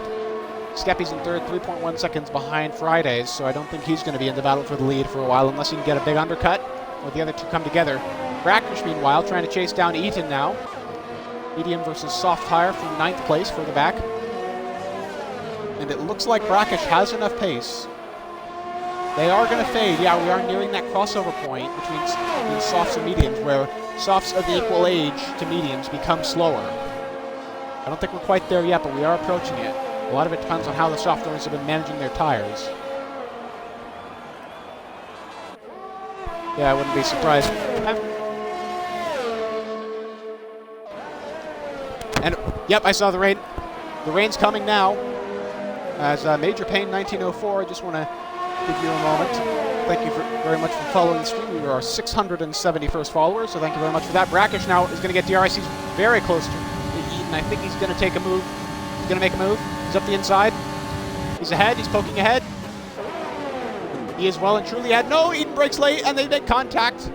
Speaker 1: Skeppy's in third, 3.1 seconds behind Fridays, so I don't think he's going to be in the battle for the lead for a while unless he can get a big undercut or the other two come together. Brackish, meanwhile, trying to chase down Eaton now. Medium versus soft tire from 9th place further back. And it looks like Brackish has enough pace. They are going to fade. Yeah, we are nearing that crossover point between softs and mediums where softs of equal age to mediums become slower. I don't think we're quite there yet, but we are approaching it. A lot of it depends on how the soft owners have been managing their tires. Yeah, I wouldn't be surprised. And, yep, I saw the rain. The rain's coming now. As Major Payne 1904, I just want to give you a moment. Thank you very much for following the stream. We are our 671st followers, so thank you very much for that. Brackish now is going to get DRS. He's very close to Eaton. I think he's going to take a move. He's going to make a move. He's up the inside. He's ahead. He's poking ahead. He is well and truly ahead. No, Eaton breaks late, and they make contact.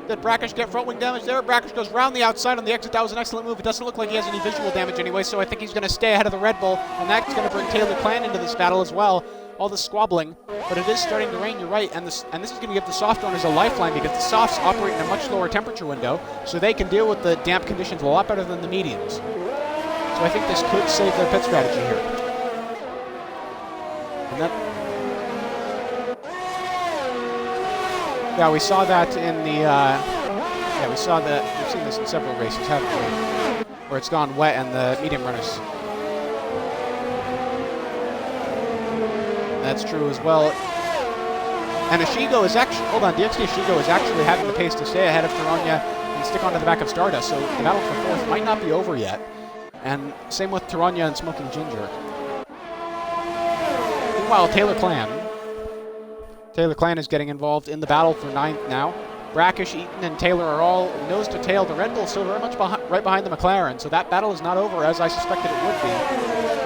Speaker 1: Did Brackish get front wing damage there? Brackish goes round the outside on the exit. That was an excellent move. It doesn't look like he has any visual damage anyway, so I think he's going to stay ahead of the Red Bull, and that's going to bring Taylor Clan into this battle as well. All the squabbling, but it is starting to rain, you're right, and this is going to give the soft owners a lifeline because the softs operate in a much lower temperature window, so they can deal with the damp conditions a lot better than the mediums. So I think this could save their pit strategy here. And that, yeah, we saw that in the, we saw that, we've seen this in several races, haven't we? Where it's gone wet and the medium runners. That's true as well. And Ishigo is actually, hold on, DXT Ishigo is actually having the pace to stay ahead of Tarogna and stick onto the back of Stardust, so the battle for fourth might not be over yet. And same with Tarogna and Smoking Ginger. Meanwhile, Taylor Clan is getting involved in the battle for 9th now. Brackish, Eaton, and Taylor are all nose to tail. The Red Bull still very much right behind the McLaren, so that battle is not over as I suspected it would be.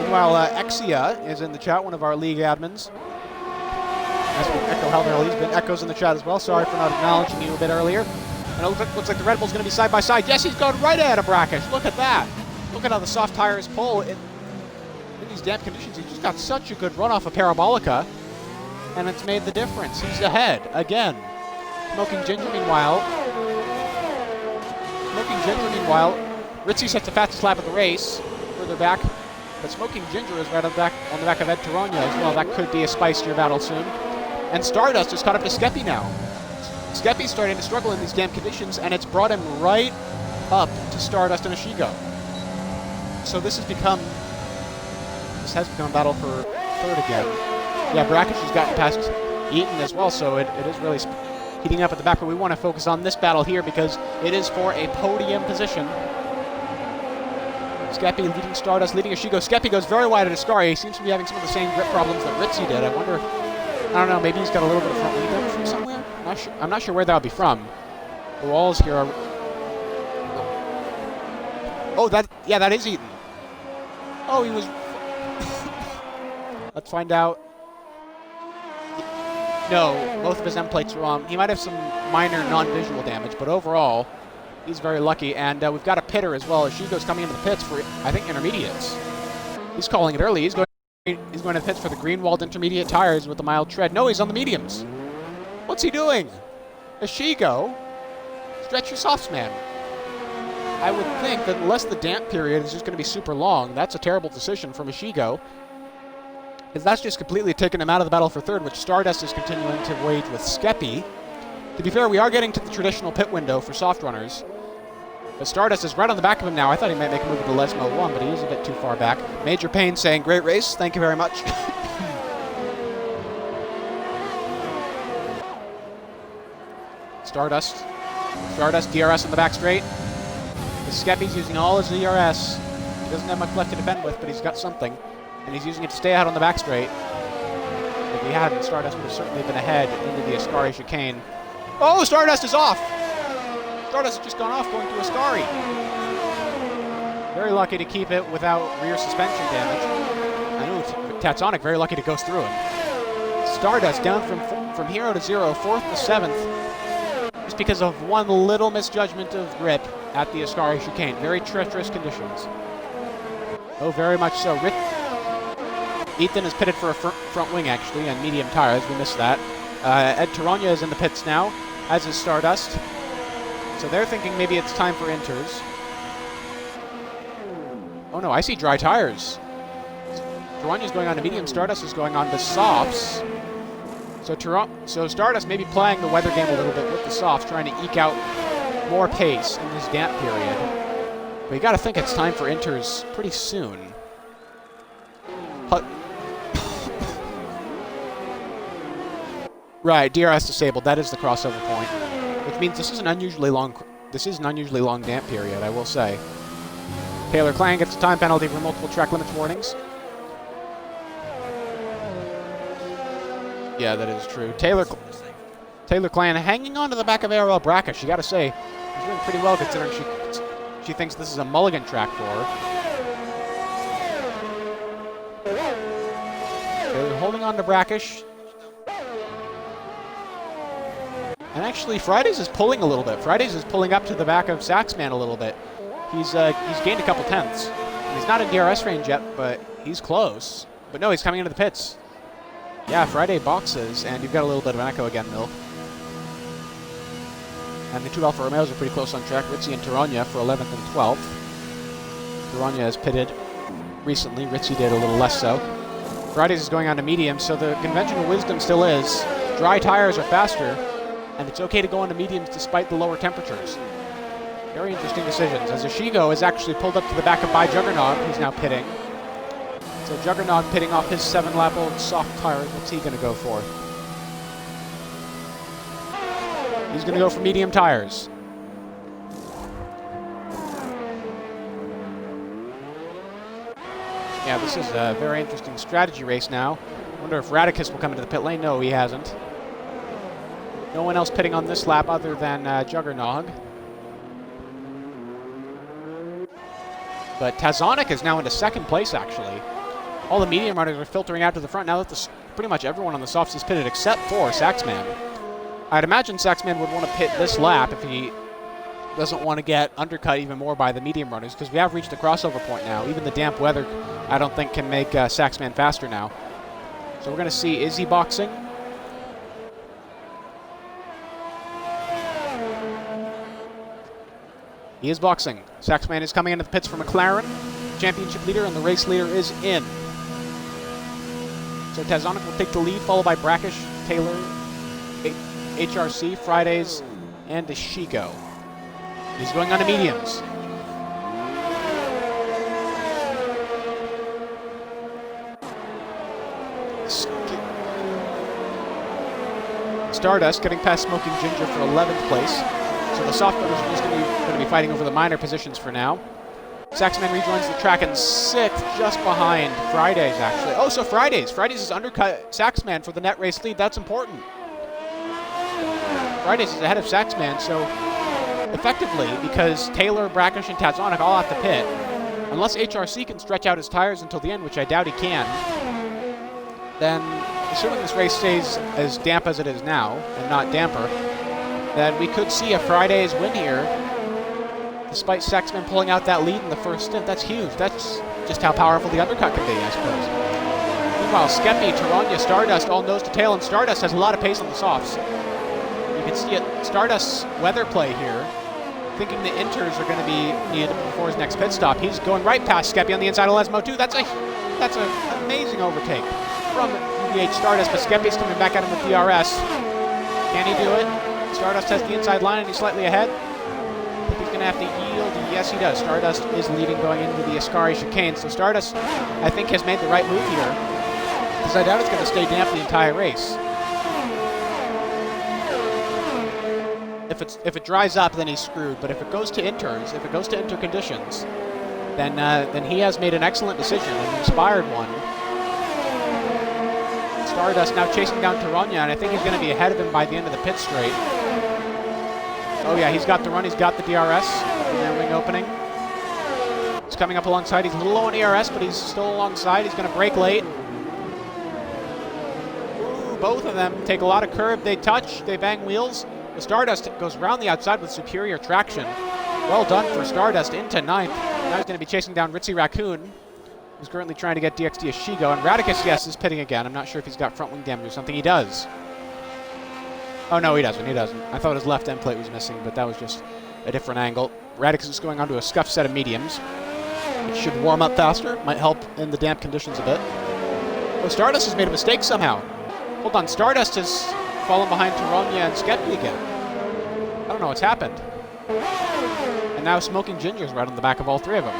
Speaker 1: Meanwhile, Exia is in the chat, one of our league admins. As with Echo Hellbell, he's been Echo's in the chat as well. Sorry for not acknowledging you a bit earlier. And it looks like the Red Bull's going to be side by side. Yes, he's gone right ahead of Brackish. Look at that. Look at how the soft tires pull. In these damp conditions, he's just got such a good run off of Parabolica, and it's made the difference. He's ahead again. Smoking Ginger, meanwhile, Ritzy sets the fastest lap of the race, further back, but Smoking Ginger is right on the back of Ed Tarogna as well. That could be a spicier battle soon. And Stardust is caught up to Skeppy now. Skeppy's starting to struggle in these damp conditions, and it's brought him right up to Stardust and Ishigo. So this has become this has become a battle for third again. Yeah, Brackish has gotten past Eaton as well, so it is really heating up at the back, but we want to focus on this battle here because it is for a podium position. Skeppy leading Stardust, leading Ashigo. Skeppy goes very wide at Ascari. He seems to be having some of the same grip problems that Ritzy did. I wonder if, I don't know, maybe he's got a little bit of front wing damage from somewhere? I'm not sure where that would be from. The walls here are... Oh, that is Eaton. Oh, he was... Let's find out. No, both of his end plates are on. He might have some minor non-visual damage, but overall, he's very lucky. And we've got a pitter as well. Ashigo's coming into the pits for, I think, intermediates. He's calling it early. He's going to the pits for the green-walled intermediate tires with the mild tread. No, he's on the mediums. What's he doing? Ashigo? Stretch your softs, man. I would think that unless the damp period is just going to be super long, that's a terrible decision from Ashigo. Because that's just completely taken him out of the battle for third, which Stardust is continuing to wage with Skeppy. To be fair, we are getting to the traditional pit window for soft runners. But Stardust is right on the back of him now. I thought he might make a move to Lesmo 1, but he is a bit too far back. Major Payne saying, great race, thank you very much. Stardust, DRS in the back straight. The Skeppy's using all his DRS. He doesn't have much left to defend with, but he's got something. And he's using it to stay out on the back straight. If he hadn't, Stardust would have certainly been ahead into the Ascari chicane. Oh, Stardust is off! Stardust has just gone off going to Ascari. Very lucky to keep it without rear suspension damage. I know Tatsonic very lucky to go through him. Stardust down from hero to zero, 4th to 7th. Just because of one little misjudgment of grip at the Ascari chicane. Very treacherous conditions. Oh, very much so. Ethan is pitted for a front wing, actually, and medium tires. We missed that. Ed Taranya is in the pits now, as is Stardust. So they're thinking maybe it's time for inters. Oh no, I see dry tires. Taranya's going on to medium, Stardust is going on to softs. So Stardust may be playing the weather game a little bit with the softs, trying to eke out more pace in this damp period. But you gotta think it's time for inters pretty soon. Right, DRS disabled. That is the crossover point, which means this is an unusually long damp period, I will say. Taylor Klang gets a time penalty for multiple track limits warnings. Yeah, that is true. Taylor Klang hanging on to the back of Ariel Brackish. You got to say, he's doing pretty well considering she thinks this is a mulligan track for her. Taylor holding on to Brackish. And actually, Fridays is pulling a little bit. Fridays is pulling up to the back of Saxman a little bit. He's gained a couple tenths. He's not in DRS range yet, but he's close. But no, he's coming into the pits. Yeah, Friday boxes, and you've got a little bit of an echo again, Mill. And the two Alfa Romeos are pretty close on track. Ritzy and Taranya for 11th and 12th. Taranya has pitted recently. Ritzy did a little less so. Fridays is going on to medium, so the conventional wisdom still is dry tires are faster, and it's okay to go on to mediums despite the lower temperatures. Very interesting decisions, as Ashigo is actually pulled up to the back of By Juggernog, who's now pitting. So Juggernog pitting off his 7-lap-old soft tires. What's he going to go for? He's going to go for medium tires. Yeah, this is a very interesting strategy race now. I wonder if Radicus will come into the pit lane. No, he hasn't. No one else pitting on this lap other than Juggernog. But Tatsonic is now into second place, actually. All the medium runners are filtering out to the front now that pretty much everyone on the softs is pitted except for Saxman. I'd imagine Saxman would want to pit this lap if he doesn't want to get undercut even more by the medium runners, because we have reached the crossover point now. Even the damp weather, I don't think, can make Saxman faster now. So we're going to see, is he boxing? He is boxing. Saxman is coming into the pits for McLaren. Championship leader, and the race leader is in. So Tatsonic will take the lead, followed by Brackish, Taylor, HRC, Fridays, and Ashigo. He's going on to mediums. Stardust getting past Smoking Ginger for 11th place. So the soft builders are just going to be fighting over the minor positions for now. Saxman rejoins the track in 6th, just behind Fridays, actually. Oh, so Fridays has undercut Saxman for the net race lead. That's important. Fridays is ahead of Saxman, so effectively, because Taylor, Brackish, and Tazonic all have to pit, unless HRC can stretch out his tires until the end, which I doubt he can, then assuming this race stays as damp as it is now, and not damper, then we could see a Fridays win here, despite Saxman pulling out that lead in the first stint. That's huge. That's just how powerful the undercut can be, I suppose. Meanwhile, Skeppy, Taranya, Stardust all nose to tail, and Stardust has a lot of pace on the softs. You can see it. Stardust's weather play here, thinking the inters are going to be needed before his next pit stop. He's going right past Skeppy on the inside of Lesmo too. That's an amazing overtake from UVH Stardust, but Skeppy's coming back at him with DRS. Can he do it? Stardust has the inside line and he's slightly ahead. I think he's going to have to yield. Yes, he does. Stardust is leading going into the Ascari chicane. So Stardust, I think, has made the right move here, because I doubt it's going to stay damp the entire race. If it dries up, then he's screwed. But if it goes to inters, if it goes to inter conditions, then he has made an excellent decision, an inspired one. Stardust now chasing down Taranya, and I think he's going to be ahead of him by the end of the pit straight. Oh yeah, he's got the run, he's got the DRS in their wing opening. He's coming up alongside, he's a little low on ERS, but he's still alongside. He's going to brake late. Ooh, both of them take a lot of curb, they touch, they bang wheels. The Stardust goes around the outside with superior traction. Well done for Stardust into 9th. Now he's going to be chasing down Ritzy Raccoon, who's currently trying to get DXD Ashigo. And Radicus, yes, is pitting again. I'm not sure if he's got front wing damage or something. He does. Oh, no, he doesn't. I thought his left end plate was missing, but that was just a different angle. Radicus is going onto a scuffed set of mediums, which should warm up faster. Might help in the damp conditions a bit. Oh, Stardust has made a mistake somehow. Hold on, Stardust has fallen behind Taranya and Skeppy again. I don't know what's happened. And now Smoking Ginger's right on the back of all three of them.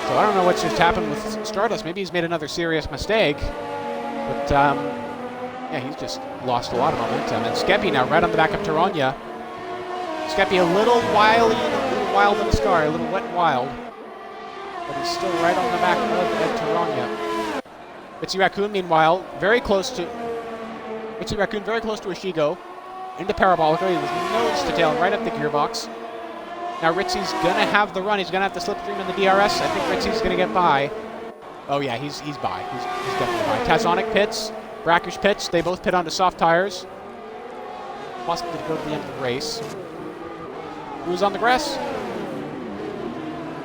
Speaker 1: So I don't know what's just happened with Stardust. Maybe he's made another serious mistake. But, yeah, he's just lost a lot of momentum. And Skeppy now right on the back of Taranya. Skeppy a little wily, a little wild in the scar, a little wet and wild. But he's still right on the back of Taranya. Ritzy Raccoon, meanwhile, very close to Ashigo. Into Parabolica, he was nose to tail right up the gearbox. Now Ritzy's gonna have the run, he's gonna have the slipstream in the DRS. I think Ritzy's gonna get by. Oh yeah, he's by. He's definitely by. Tazonic pits, Brackish pits, they both pit onto soft tires. Possibly to go to the end of the race. Who's on the grass?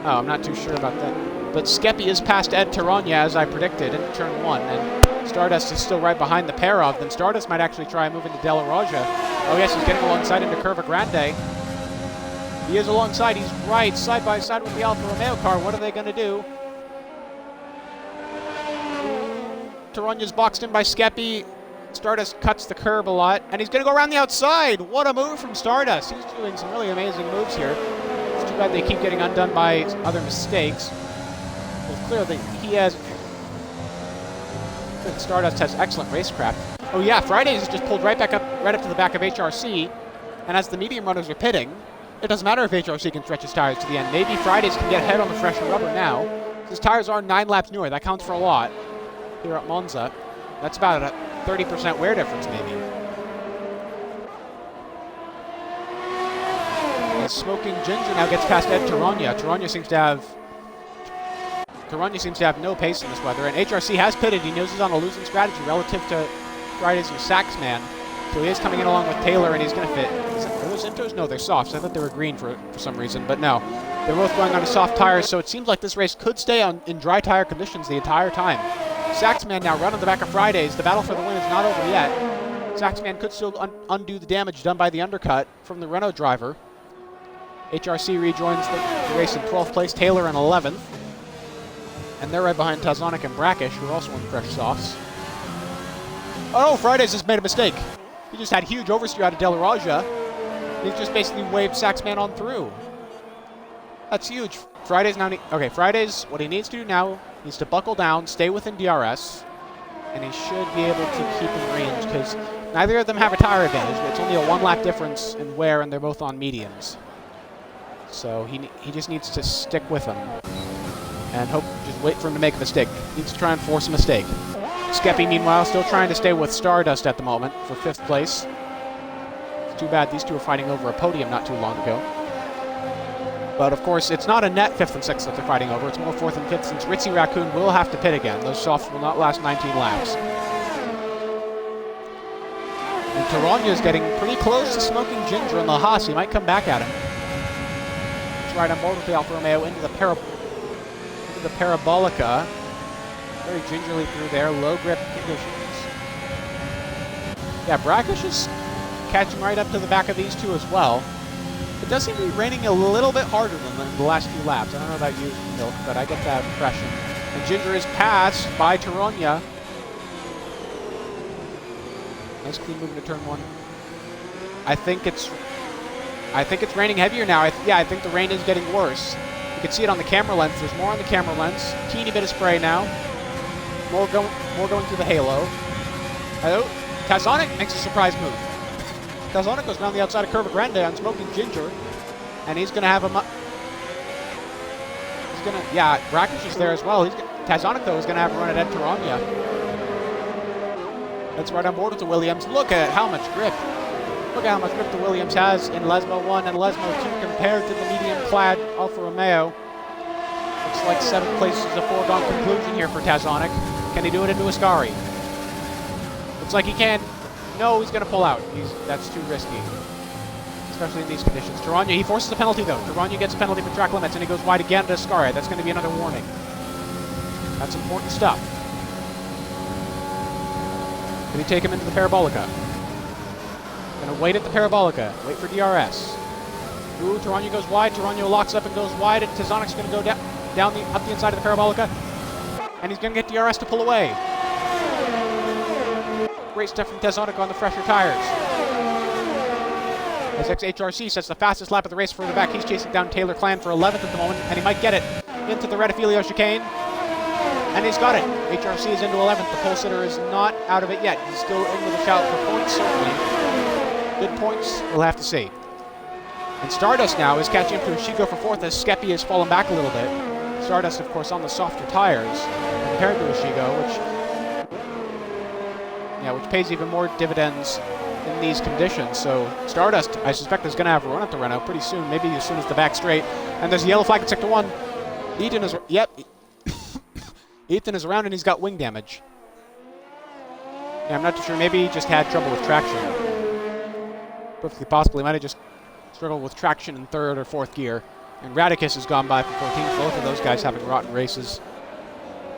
Speaker 1: Oh, I'm not too sure about that. But Skeppy is past Ed Taranya, as I predicted, in turn 1, and Stardust is still right behind the pair of them. Stardust might actually try and move into De La Raja. Oh yes, he's getting alongside into Curva Grande. He is alongside, he's right, side by side with the Alfa Romeo car. What are they going to do? Taranya's boxed in by Skeppy. Stardust cuts the curb a lot, and he's going to go around the outside. What a move from Stardust. He's doing some really amazing moves here. It's too bad they keep getting undone by other mistakes. It's clear that he has... Stardust has excellent racecraft. Oh yeah, Fridays has just pulled right up to the back of HRC, and as the medium runners are pitting, it doesn't matter if HRC can stretch his tires to the end. Maybe Fridays can get ahead on the fresher rubber now. His tires are 9 laps newer. That counts for a lot here at Monza. That's about a 30% wear difference, maybe. And Smoking Ginger now gets past Ed Taranya. Taranya seems to have no pace in this weather, and HRC has pitted. He knows he's on a losing strategy relative to Fridays or Saxman. So he is coming in along with Taylor, and he's going to fit. Are those intros? No, they're softs. I thought they were green for some reason, but no. They're both going on to soft tires, so it seems like this race could stay in dry tire conditions the entire time. Saxman now right on the back of Fridays. The battle for the win is not over yet. Saxman could still undo the damage done by the undercut from the Renault driver. HRC rejoins the race in 12th place, Taylor in 11th. And they're right behind Tazonic and Brackish, who are also on fresh softs. Oh no, Fridays has made a mistake. He just had huge oversteer out of De La Raja. He's just basically waved Saxman on through. That's huge. Fridays, what he needs to do now, needs to buckle down, stay within DRS, and he should be able to keep in range, because Neither of them have a tire advantage, but it's only a 1 lap difference in wear, and they're both on mediums. So he just needs to stick with them and just wait for him to make a mistake. Needs to try and force a mistake. Skeppy, meanwhile, still trying to stay with Stardust at the moment for 5th place. It's too bad these two were fighting over a podium not too long ago. But, of course, it's not a net 5th and 6th that they're fighting over. It's more 4th and 5th, since Ritzy Raccoon will have to pit again. Those softs will not last 19 laps. And Taranya is getting pretty close to Smoking Ginger on the Haas. He might come back at him. Let's ride on board with the Alfa Romeo into the Parabolica. Very gingerly through there. Low grip conditions. Yeah, Brackish is catching right up to the back of these two as well. It does seem to be raining a little bit harder than in the last few laps. I don't know about you, Milk, but I get that impression. And Ginger is passed by Taranya. Nice clean move into turn 1. I think it's raining heavier now. I think the rain is getting worse. You can see it on the camera lens. There's more on the camera lens. Teeny bit of spray now. More going through the halo. Hello. Kazonic makes a surprise move. Kazonic goes around the outside of Curva Grande on Smoking Ginger, and he's going to have a... Yeah, Brackish is there as well. Kazonic, though, is going to have a run at Ed Taranya. That's right on board with the Williams. Look at how much grip. Look at how much grip the Williams has in Lesmo 1 and Lesmo 2 compared to the medium-clad Alfa Romeo. Looks like 7th place is a foregone conclusion here for Kazonic. Can he do it into Ascari? Looks like he can. No, he's going to pull out. That's too risky, especially in these conditions. Taranya, he forces a penalty, though. Taranya gets a penalty for track limits, and he goes wide again to Ascari. That's going to be another warning. That's important stuff. Can he take him into the Parabolica? Going to wait at the Parabolica. Wait for DRS. Ooh, Taranya goes wide. Taranya locks up and goes wide, and Kazonic's going to go up the inside of the Parabolica, and he's going to get DRS to pull away. Great stuff from Kazonic on the fresher tires. As XHRC sets the fastest lap of the race further back, he's chasing down Taylor Clan for 11th at the moment, and he might get it into the Redifilio chicane. And he's got it. HRC is into 11th. The pole sitter is not out of it yet. He's still in with a shout for points, certainly. Good points, we'll have to see. And Stardust now is catching up to Ishigo for 4th as Skeppy has fallen back a little bit. Stardust, of course, on the softer tires compared to Ishigo, which pays even more dividends in these conditions. So Stardust, I suspect, is going to have a run at the Renault pretty soon, maybe as soon as the back straight. And there's a yellow flag in Sector 1. Ethan is... Yep. Ethan is around and he's got wing damage. Yeah, I'm not too sure. Maybe he just had trouble with traction. Perfectly possible. He might have just struggled with traction in 3rd or 4th gear. And Radicus has gone by for 14th. Both of those guys having rotten races.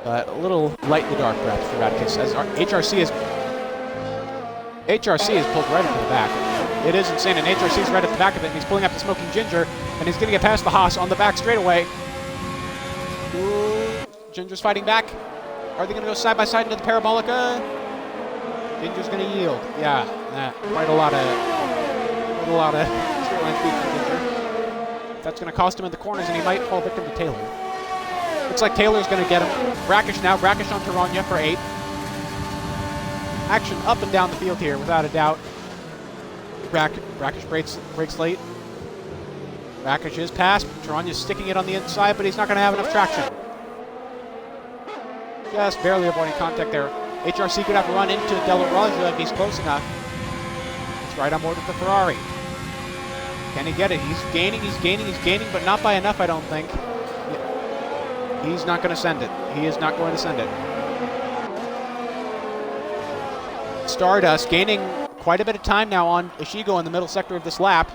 Speaker 1: But a little light in the dark, perhaps, for Radicus. As HRC is pulled right into the back. It is insane, and HRC is right at the back of it, and he's pulling up the Smoking Ginger, and he's going to get past the Haas on the back straightaway. Ooh, Ginger's fighting back. Are they going to go side by side into the Parabolica? Ginger's going to yield. Yeah, quite a lot of straight line speed for Ginger. That's going to cost him in the corners, and he might fall victim to Taylor. Looks like Taylor's going to get him. Brackish now. Brackish on Taranya for 8th. Action up and down the field here, without a doubt. Brackish breaks late. Brackish is passed. Taranya's sticking it on the inside, but he's not going to have enough traction. Just barely avoiding contact there. HRC could have a run into De La Raja if he's close enough. He's right on board with the Ferrari. Can he get it? He's gaining, but not by enough, I don't think. He's not going to send it. He is not going to send it. Stardust gaining quite a bit of time now on Ishigo in the middle sector of this lap.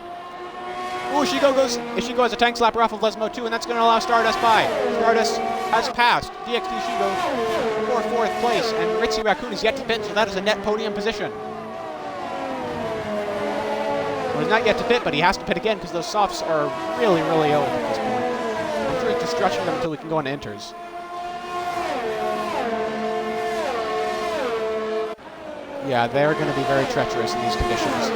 Speaker 1: Ooh, Ishigo has a tank slapper off of Lesmo 2, and that's going to allow Stardust by. Stardust has passed DXD Ishigo for 4th place, and Ritzy Raccoon is yet to pit, so that is a net podium position. Well, he's not yet to pit, but he has to pit again because those softs are really, really old at this point. I'm sure he's just stretching them until we can go into inters. Yeah, they're going to be very treacherous in these conditions.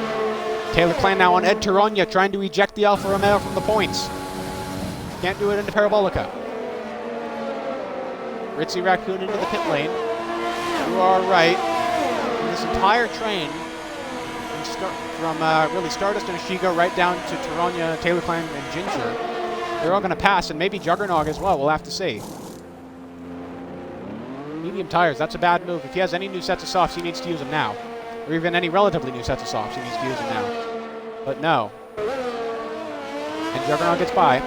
Speaker 1: Taylor Clan now on Ed Taranya, trying to eject the Alfa Romeo from the points. Can't do it into Parabolica. Ritzy Raccoon into the pit lane. You are right. And this entire train from really Stardust and Ashigo right down to Taranya, Taylor Klein, and Ginger. They're all going to pass, and maybe Juggernog as well. We'll have to see. Medium tires, that's a bad move. If he has any new sets of softs, he needs to use them now. Or even any relatively new sets of softs, he needs to use them now. But no. And Juggernog gets by.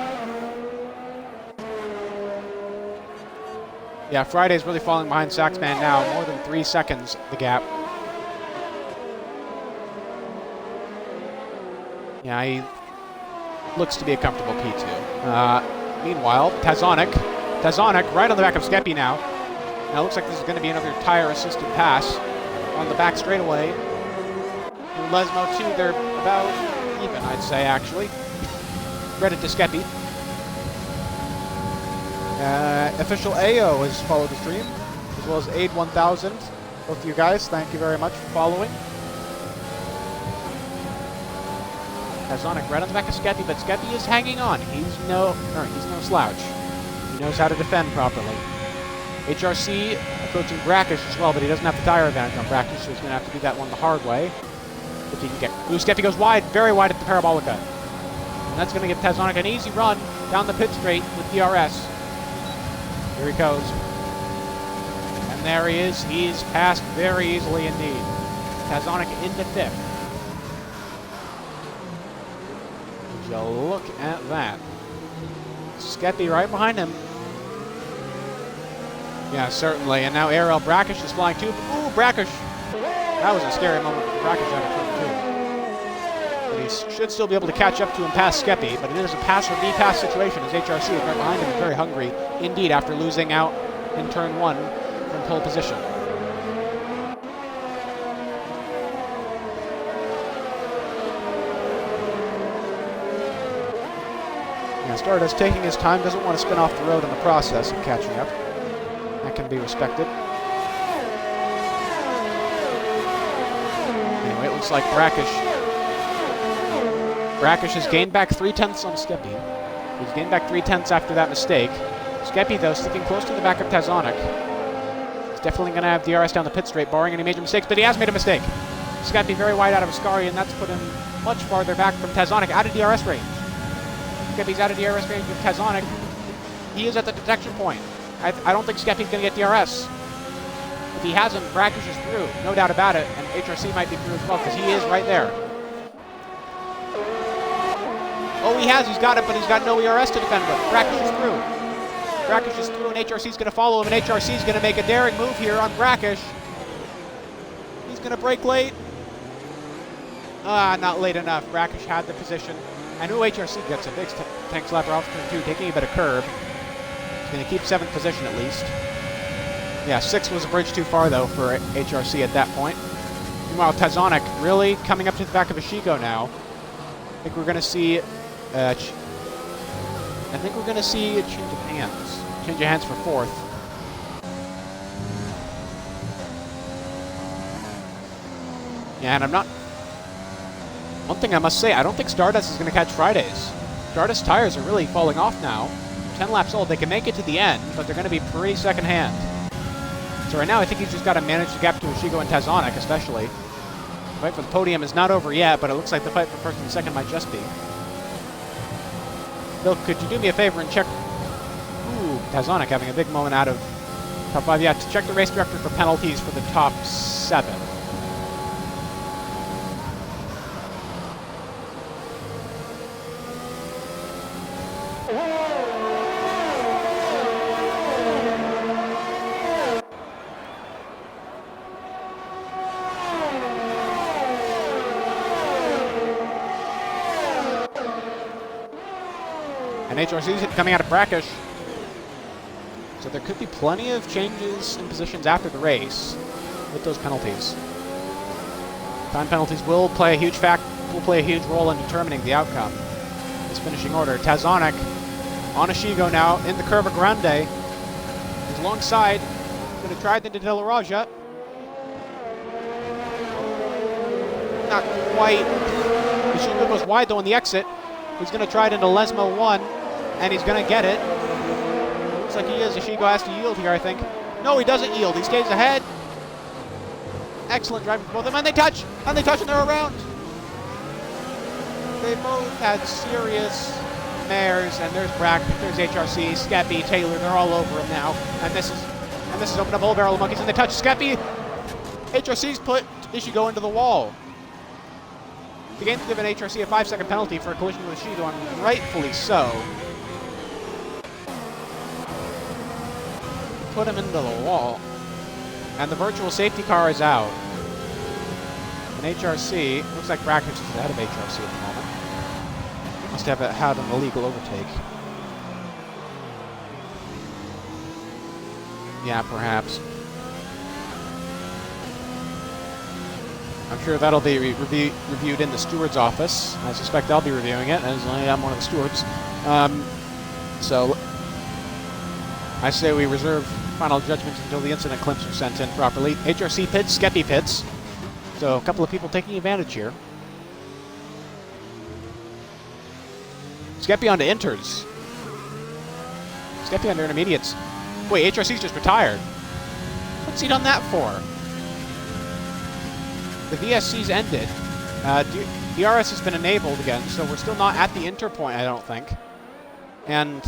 Speaker 1: Yeah, Friday's really falling behind Saxman now. More than 3 seconds, the gap. Yeah, he looks to be a comfortable P2. Meanwhile, Tazonic right on the back of Skeppy now. Now it looks like this is going to be another tire-assisted pass on the back straightaway. And Lesmo, too, they're about even, I'd say, actually. Credit to Skeppy. Official AO has followed the stream, as well as Aid1000. Both of you guys, thank you very much for following. Tazonic right on the back of Skeppy, but Skeppy is hanging on. He's no slouch. He knows how to defend properly. HRC approaching Brackish as well, but he doesn't have the tire advantage on Brackish, so he's going to have to do that one the hard way. If he can get... Ooh, Skeppy goes wide, very wide at the Parabolica. And that's going to give Tazonic an easy run down the pit straight with DRS. Here he goes. And there he is. He's passed very easily indeed. Tazonic into 5th. Would you look at that. Skeppy right behind him. Yeah, certainly. And now Ariel Brackish is flying too. Ooh, Brackish. That was a scary moment for Brackish out of turn 2. But he should still be able to catch up to him past Skeppy, but it is a pass or B-pass situation as HRC is right behind him and very hungry indeed after losing out in turn 1 from pole position. Yeah, Stardust taking his time, doesn't want to spin off the road in the process of catching up. That can be respected. Anyway, it looks like Brackish has gained back 3/10 on Skeppy. He's gained back 3/10 after that mistake. Skeppy, though, sticking close to the back of Tazonic. He's definitely going to have DRS down the pit straight, barring any major mistakes, but he has made a mistake. Skeppy very wide out of Ascari, and that's put him much farther back from Tazonic, out of DRS range. Skeppy's out of DRS range with Tazonic. He is at the detection point. I don't think Skeppy's going to get DRS. If he hasn't, Brackish is through, no doubt about it, and HRC might be through as well, because he is right there. Oh, he's got it, but he's got no ERS to defend with. Brackish is through. Brackish is through, and HRC's going to follow him, and HRC's going to make a daring move here on Brackish. He's going to brake late. Not late enough. Brackish had the position. And HRC gets a big tank slapper off turn 2, taking a bit of curb. He's going to keep 7th position at least. Yeah, 6 was a bridge too far, though, for HRC at that point. Meanwhile, Tazonic really coming up to the back of Ashigo now. I think we're going to see a change of hands. Change of hands for 4th. Yeah, and one thing I must say, I don't think Stardust is going to catch Fridays. Stardust tires are really falling off now. 10 laps old, they can make it to the end, but they're going to be pretty second hand. So right now, I think he's just got to manage the gap to Ashigo and Tazonic, especially. The fight for the podium is not over yet, but it looks like the fight for 1st and 2nd might just be. Bill, could you do me a favor and check... Ooh, Tazonic having a big moment out of top 5. Yeah, to check the race director for penalties for the top 7. And HRC's coming out of Brackish. So there could be plenty of changes in positions after the race with those penalties. Time penalties will play a huge role in determining the outcome. This finishing order. Tazonic on Ashigo now in the Curva Grande. He's alongside. Going to try it into De La Raja. Not quite. Ashigo goes wide though on the exit. He's going to try it into Lesmo 1. And he's going to get it. Looks like he is. Ashigo has to yield here, I think. No, he doesn't yield. He stays ahead. excellent driving from both of them, and they touch, and they're around. They both had serious mares, and there's Brack, there's HRC, Skeppy, Taylor, they're all over him now, and this is opened up a whole barrel of monkeys, and they touch Skeppy. HRC's put Ishigo into the wall. The game's given HRC a 5-second penalty for a collision with Ishigo, and rightfully so. Put him into the wall. And the virtual safety car is out. And HRC, looks like Brackage is ahead of HRC at the moment. Must have had an illegal overtake. Yeah, perhaps. I'm sure that'll be reviewed in the steward's office. I suspect I'll be reviewing it, as I am one of the stewards. So, I say we reserve final judgment until the incident clips are sent in properly. HRC pits, Skeppy pits. So, a couple of people taking advantage here. Skeppy onto inters. Skeppy onto intermediates. Wait, HRC's just retired. What's he done that for? The VSC's ended. DRS has been enabled again, so we're still not at the inter point, I don't think. And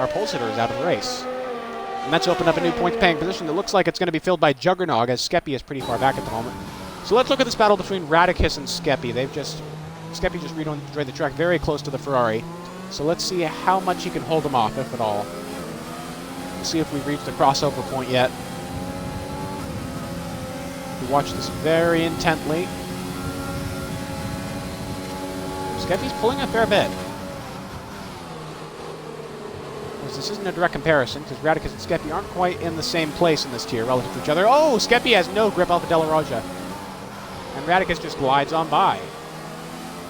Speaker 1: our pole sitter is out of the race. And that's opened up a new points-paying position that looks like it's going to be filled by Juggernog, as Skeppy is pretty far back at the moment. So let's look at this battle between Radicus and Skeppy. Skeppy just rejoined the track very close to the Ferrari. So let's see how much he can hold him off, if at all. We'll see if we've reached the crossover point yet. We watch this very intently. Skeppy's pulling a fair bit. This isn't a direct comparison, because Radicus and Skeppy aren't quite in the same place in this tier relative to each other. Oh, Skeppy has no grip off of Della Roja. And Radicus just glides on by.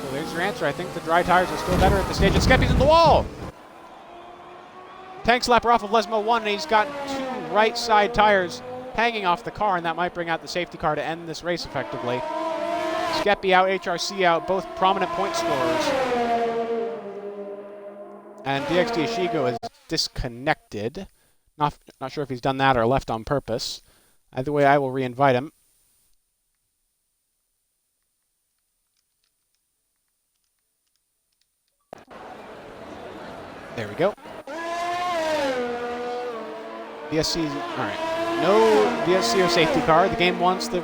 Speaker 1: So there's your answer. I think the dry tires are still better at this stage, and Skeppy's in the wall! Tank slapper off of Lesmo 1, and he's got 2 right side tires hanging off the car, and that might bring out the safety car to end this race effectively. Skeppy out, HRC out, both prominent point scorers. And DXD Ishigo is disconnected. Not sure if he's done that or left on purpose. Either way, I will re-invite him. There we go. VSC, all right. No VSC or safety car. The game wants the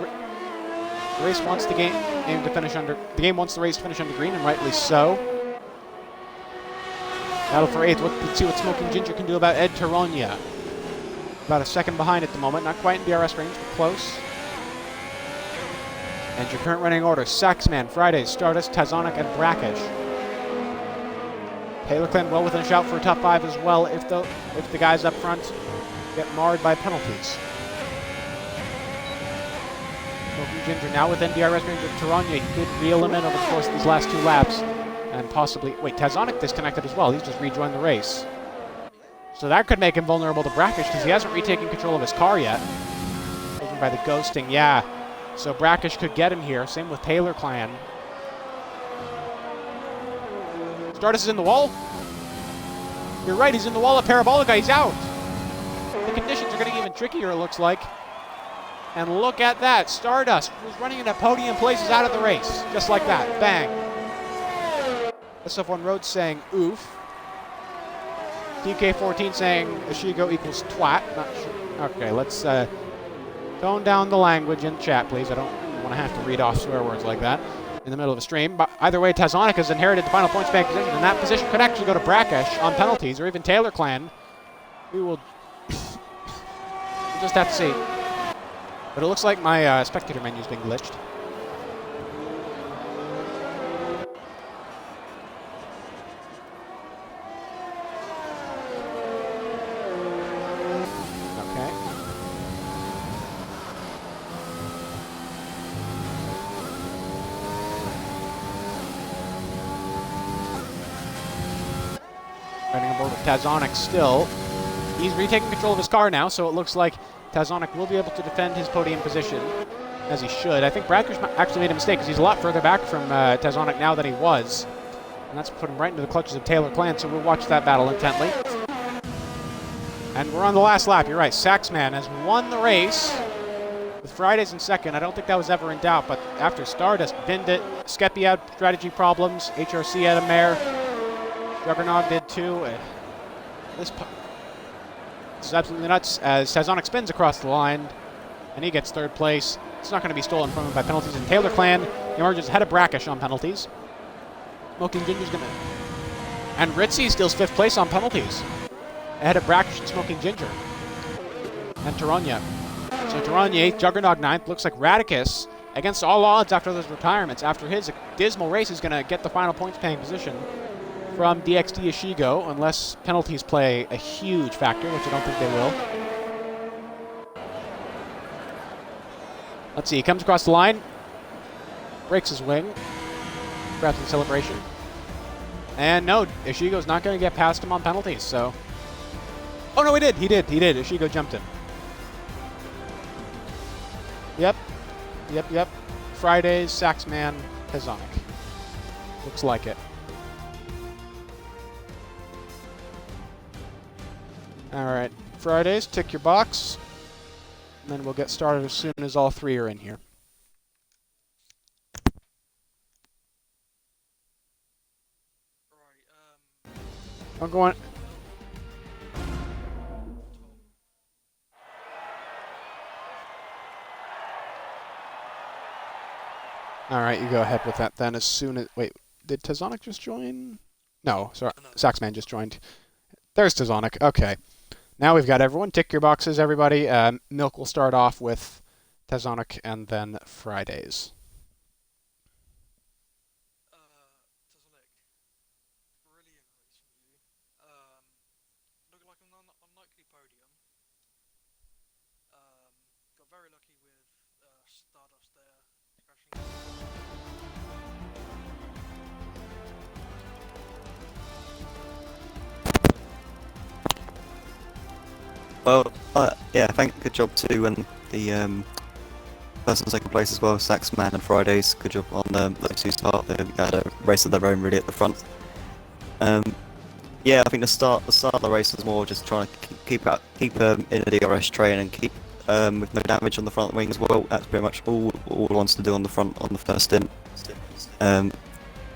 Speaker 1: race wants the game to finish under. The game wants the race to finish under green, and rightly so. Battle for 8th. Let's see what Smoking Ginger can do about Ed Taronia. About a second behind at the moment. Not quite in DRS range, but close. And your current running order: Saxman, Fridays, Stardust, Tazonic, and Brackish. Taylor Clan well within a shout for a top 5 as well if the guys up front get marred by penalties. Smoking Ginger now within DRS range of Taronia. He could reel him in over the course of these last 2 laps. And possibly... Wait, Tazonic disconnected as well. He's just rejoined the race. So that could make him vulnerable to Brackish because he hasn't retaken control of his car yet. Taken by the ghosting, yeah. So Brackish could get him here. Same with Taylor Clan. Stardust is in the wall. You're right, he's in the wall of Parabolica. He's out. The conditions are getting even trickier, it looks like. And look at that. Stardust was running into podium places out of the race. Just like that. Bang. SF1 Road saying oof. DK14 saying Ishigo equals twat. Not sure. Okay, let's tone down the language in chat, please. I don't want to have to read off swear words like that in the middle of a stream. But either way, Tazonic has inherited the final points bank position, and that position could actually go to Brackish on penalties, or even Taylor Clan. We will we'll just have to see. But it looks like my spectator menu is being glitched. Riding aboard with Tazonic still. He's retaking control of his car now, so it looks like Tazonic will be able to defend his podium position, as he should. I think Brackish actually made a mistake, because he's a lot further back from Tazonic now than he was. And that's put him right into the clutches of Taylor Clan, so we'll watch that battle intently. And we're on the last lap, you're right. Saxman has won the race With Fridays in second, I don't think that was ever in doubt, but after Stardust binned it, Skeppy had strategy problems, HRC had a mare, Juggernaut did too. This is absolutely nuts as Sazonic spins across the line, and he gets third place. It's not going to be stolen from him by penalties, and Taylor Clan emerges ahead of Brackish on penalties. Smoking Ginger's going to... And Ritzy steals fifth place on penalties, ahead of Brackish and Smoking Ginger. And Taranya. So Taranya 8th, Juggernog 9th. Looks like Radicus, against all odds after those retirements, after his dismal race, is going to get the final points-paying position from DXD Ishigo, unless penalties play a huge factor, which I don't think they will. Let's see, he comes across the line, breaks his wing, grabs the celebration. And no, Ishigo's not going to get past him on penalties, so... Oh no, he did. Ishigo jumped him. Yep. Fridays, Saxman, Pezonic. Looks like it. Alright, Fridays, tick your box. And then we'll get started as soon as all three are in here. I'm going... Alright, you go ahead with that then as soon as... Wait, did Tezonic just join? No, sorry, Saxman just joined. There's Tezonic, okay. Now we've got everyone. Tick your boxes, everybody. Milk will start off with Tezonic and then Fridays.
Speaker 2: Tezonic, brilliant race from you. Looked like an unlikely podium. Got very lucky with Stardust there, crashing.
Speaker 3: Well, yeah, good job too, and the person in second place as well, Saxman and Fridays. Good job on those two start. They had a race of their own really at the front. Yeah, I think the start of the race was more just trying to keep in a DRS train and keep with no damage on the front wing as well. That's pretty much all it wants to do on the front on the first stint. And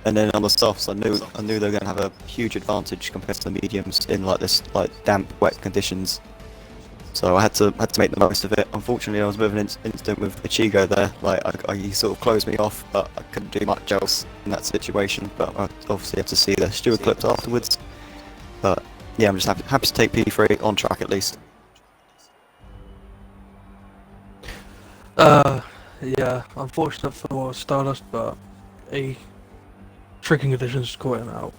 Speaker 3: then on the softs, I knew they were going to have a huge advantage compared to the mediums in like damp, wet conditions. So I had to make the most of it. Unfortunately, I was a bit of an incident with Ichigo there. Like he sort of closed me off, but I couldn't do much else in that situation. But I obviously have to see the steward clips afterwards. But yeah, I'm just happy to take P3 on track at least.
Speaker 2: Yeah, unfortunate for Stardust, but tricky conditions caught him out.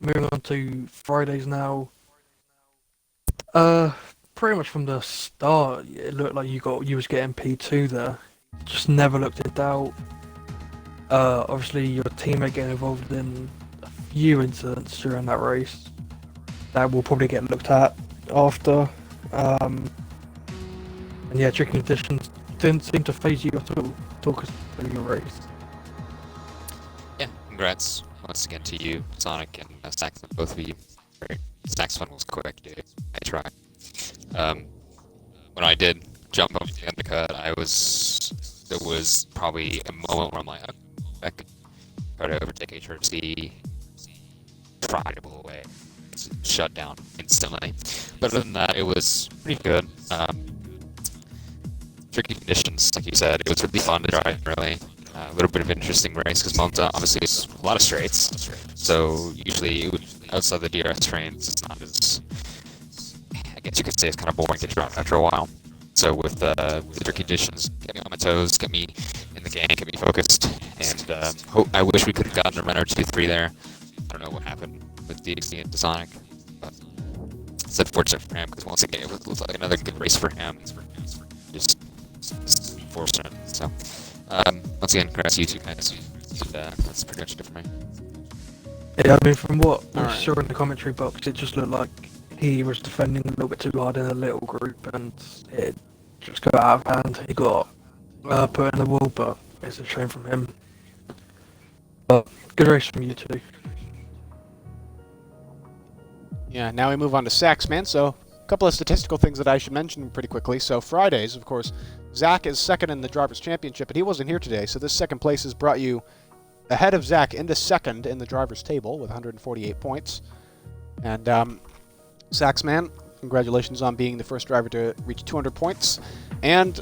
Speaker 2: Moving on to Fridays now. Pretty much from the start, it looked like you was getting P2 there. Just never looked in doubt. Obviously, your teammate getting involved in a few incidents during that race that will probably get looked at after. And yeah, tricky conditions didn't seem to phase you at all. Talk us through your race.
Speaker 4: Yeah, congrats once again to you, Sonic and Saxon, both of you. Saxon was quick, dude. I tried. When I did jump up the undercut, there was probably a moment where I'm like, I could try to overtake HRC, try to pull away, shut down instantly. But other than that, it was pretty good. Tricky conditions, like you said, it was really fun to drive, really. A little bit of an interesting race, because Monza obviously is a lot of straights, so usually outside the DRS trains, it's not as, I guess you could say it's kind of boring to drive after a while. So with the tricky conditions, get me on my toes, get me in the game, get me focused, and I wish we could have gotten a run or 2-3 there. I don't know what happened with DXD and Sonic, but it's unfortunate for him, because once again, it was like another good race for him. Just unfortunate, so. Once again, congrats to you two guys. That's pretty much it for me.
Speaker 2: Yeah, I mean, from what I saw in the commentary box, it just looked like he was defending a little bit too hard in a little group, and it just got out of hand. He got put in the wall, but it's a shame from him. But good race from you two.
Speaker 1: Yeah, now we move on to Saxman, so couple of statistical things that I should mention pretty quickly. So Fridays, of course, Zach is second in the Drivers' Championship, but he wasn't here today, so this second place has brought you ahead of Zach into second in the Drivers' table with 148 points. And Zach's man, congratulations on being the first driver to reach 200 points, and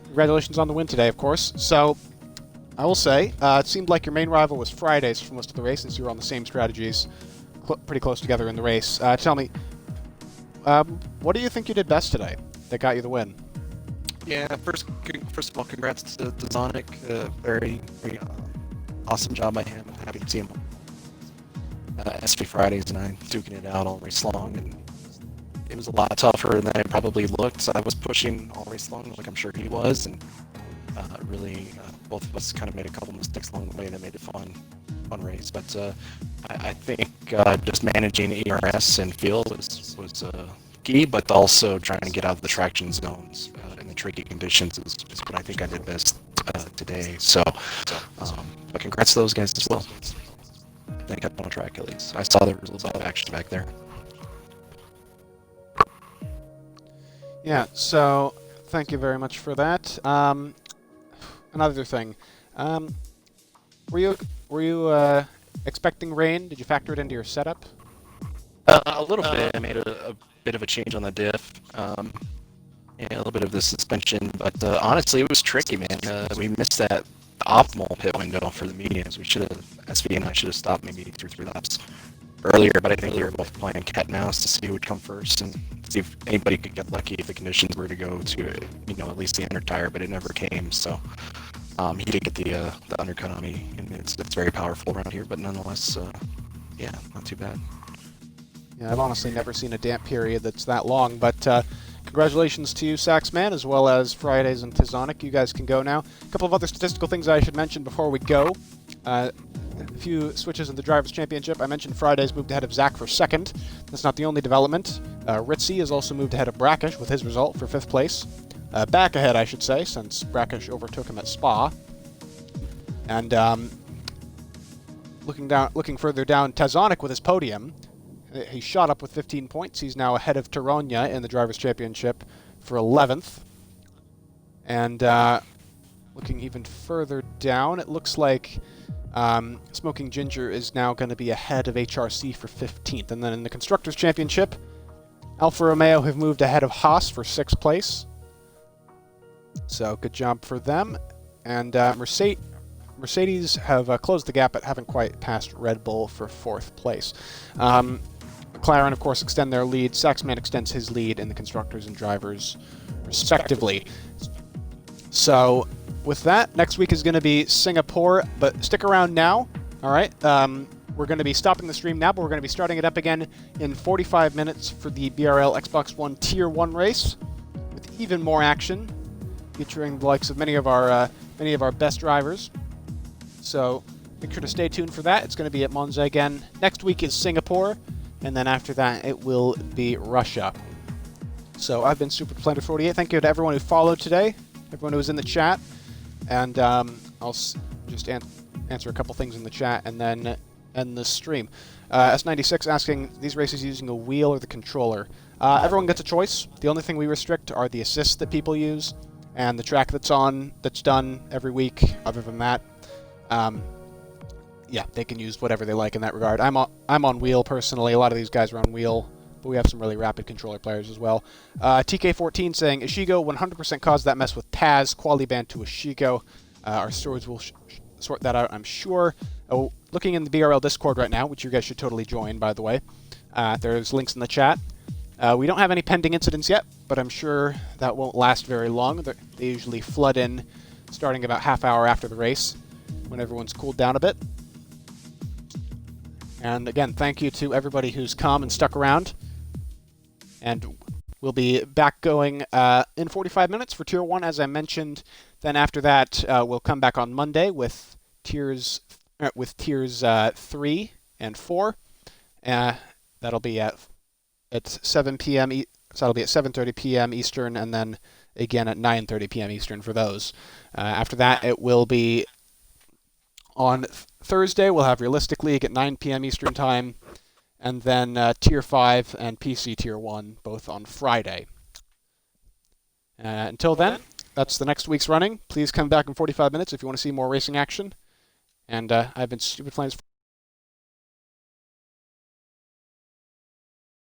Speaker 1: congratulations on the win today, of course. So I will say, it seemed like your main rival was Fridays for most of the race, since you were on the same strategies, pretty close together in the race. Tell me, what do you think you did best today that got you the win?
Speaker 5: Yeah, first of all, congrats to Zonic. Very awesome job by him. Happy to see him. SV Fridays and I duking it out all race long, and it was a lot tougher than it probably looked. I was pushing all race long, like I'm sure he was, and really both of us kind of made a couple mistakes along the way that made it fun race. But I think just managing ERS and field was key, but also trying to get out of the traction zones in the tricky conditions is what I think I did best today. So, but congrats to those guys as well. They kept on track at least. I saw there was a lot of action back there.
Speaker 1: Yeah, so thank you very much for that. Another thing, were you expecting rain? Did you factor it into your setup?
Speaker 5: A little bit. I made a bit of a change on the diff. Yeah, a little bit of the suspension, but honestly, it was tricky, man. We missed that optimal pit window for the mediums. We should have, SV and I should have stopped maybe 2-3 laps earlier, but I think we were both playing cat and mouse to see who would come first and see if anybody could get lucky if the conditions were to go to, at least the under tire, but it never came. So he did get the undercut on me, and it's very powerful around here, but nonetheless, yeah, not too bad.
Speaker 1: Yeah, I've honestly never seen a damp period that's that long, but congratulations to you, Saxman, as well as Fridays and Tizonic. You guys can go now. A couple of other statistical things I should mention before we go. A few switches in the Drivers' Championship. I mentioned Fridays moved ahead of Zach for second. That's not the only development. Ritzy has also moved ahead of Brackish with his result for 5th place. Back ahead, I should say, since Brackish overtook him at Spa. And looking further down, Tazonic with his podium. He shot up with 15 points. He's now ahead of Taronia in the Drivers' Championship for 11th. And looking even further down, it looks like Smoking Ginger is now going to be ahead of HRC for 15th. And then in the Constructors' Championship, Alfa Romeo have moved ahead of Haas for 6th place. So good job for them. And Mercedes have closed the gap but haven't quite passed Red Bull for 4th place. McLaren, of course, extend their lead. Saxman extends his lead in the Constructors and Drivers, respectively. So, with that, next week is going to be Singapore, but stick around now, all right? We're going to be stopping the stream now, but we're going to be starting it up again in 45 minutes for the BRL Xbox One Tier 1 race, with even more action, featuring the likes of many of our best drivers. So, make sure to stay tuned for that. It's going to be at Monza again. Next week is Singapore, and then after that, it will be Russia. So I've been Super Splendor 48. Thank you to everyone who followed today, everyone who was in the chat, and I'll just answer a couple things in the chat and then end the stream. S96 asking, these races using a wheel or the controller? Everyone gets a choice. The only thing we restrict are the assists that people use and the track that's done every week. Other than that, yeah, they can use whatever they like in that regard. I'm on wheel personally. A lot of these guys are on wheel, but we have some really rapid controller players as well. TK14 saying, Ishigo 100% caused that mess with Taz. Quality ban to Ishigo. Our stewards will sort that out, I'm sure. Looking in the BRL Discord right now, which you guys should totally join, by the way. There's links in the chat. We don't have any pending incidents yet, but I'm sure that won't last very long. They usually flood in starting about half hour after the race, when everyone's cooled down a bit. And again, thank you to everybody who's come and stuck around. And we'll be back going in 45 minutes for Tier 1, as I mentioned. Then after that, we'll come back on Monday with tiers 3 and 4. That'll be at 7 p.m. So that'll be at 7:30 p.m. Eastern, and then again at 9:30 p.m. Eastern for those. After that, it will be on Thursday. We'll have Realistic League at 9 p.m. Eastern time, and then Tier 5 and PC Tier 1 both on Friday. Until then, that's the next week's running. Please come back in 45 minutes if you want to see more racing action. And I've been Stupid Flames.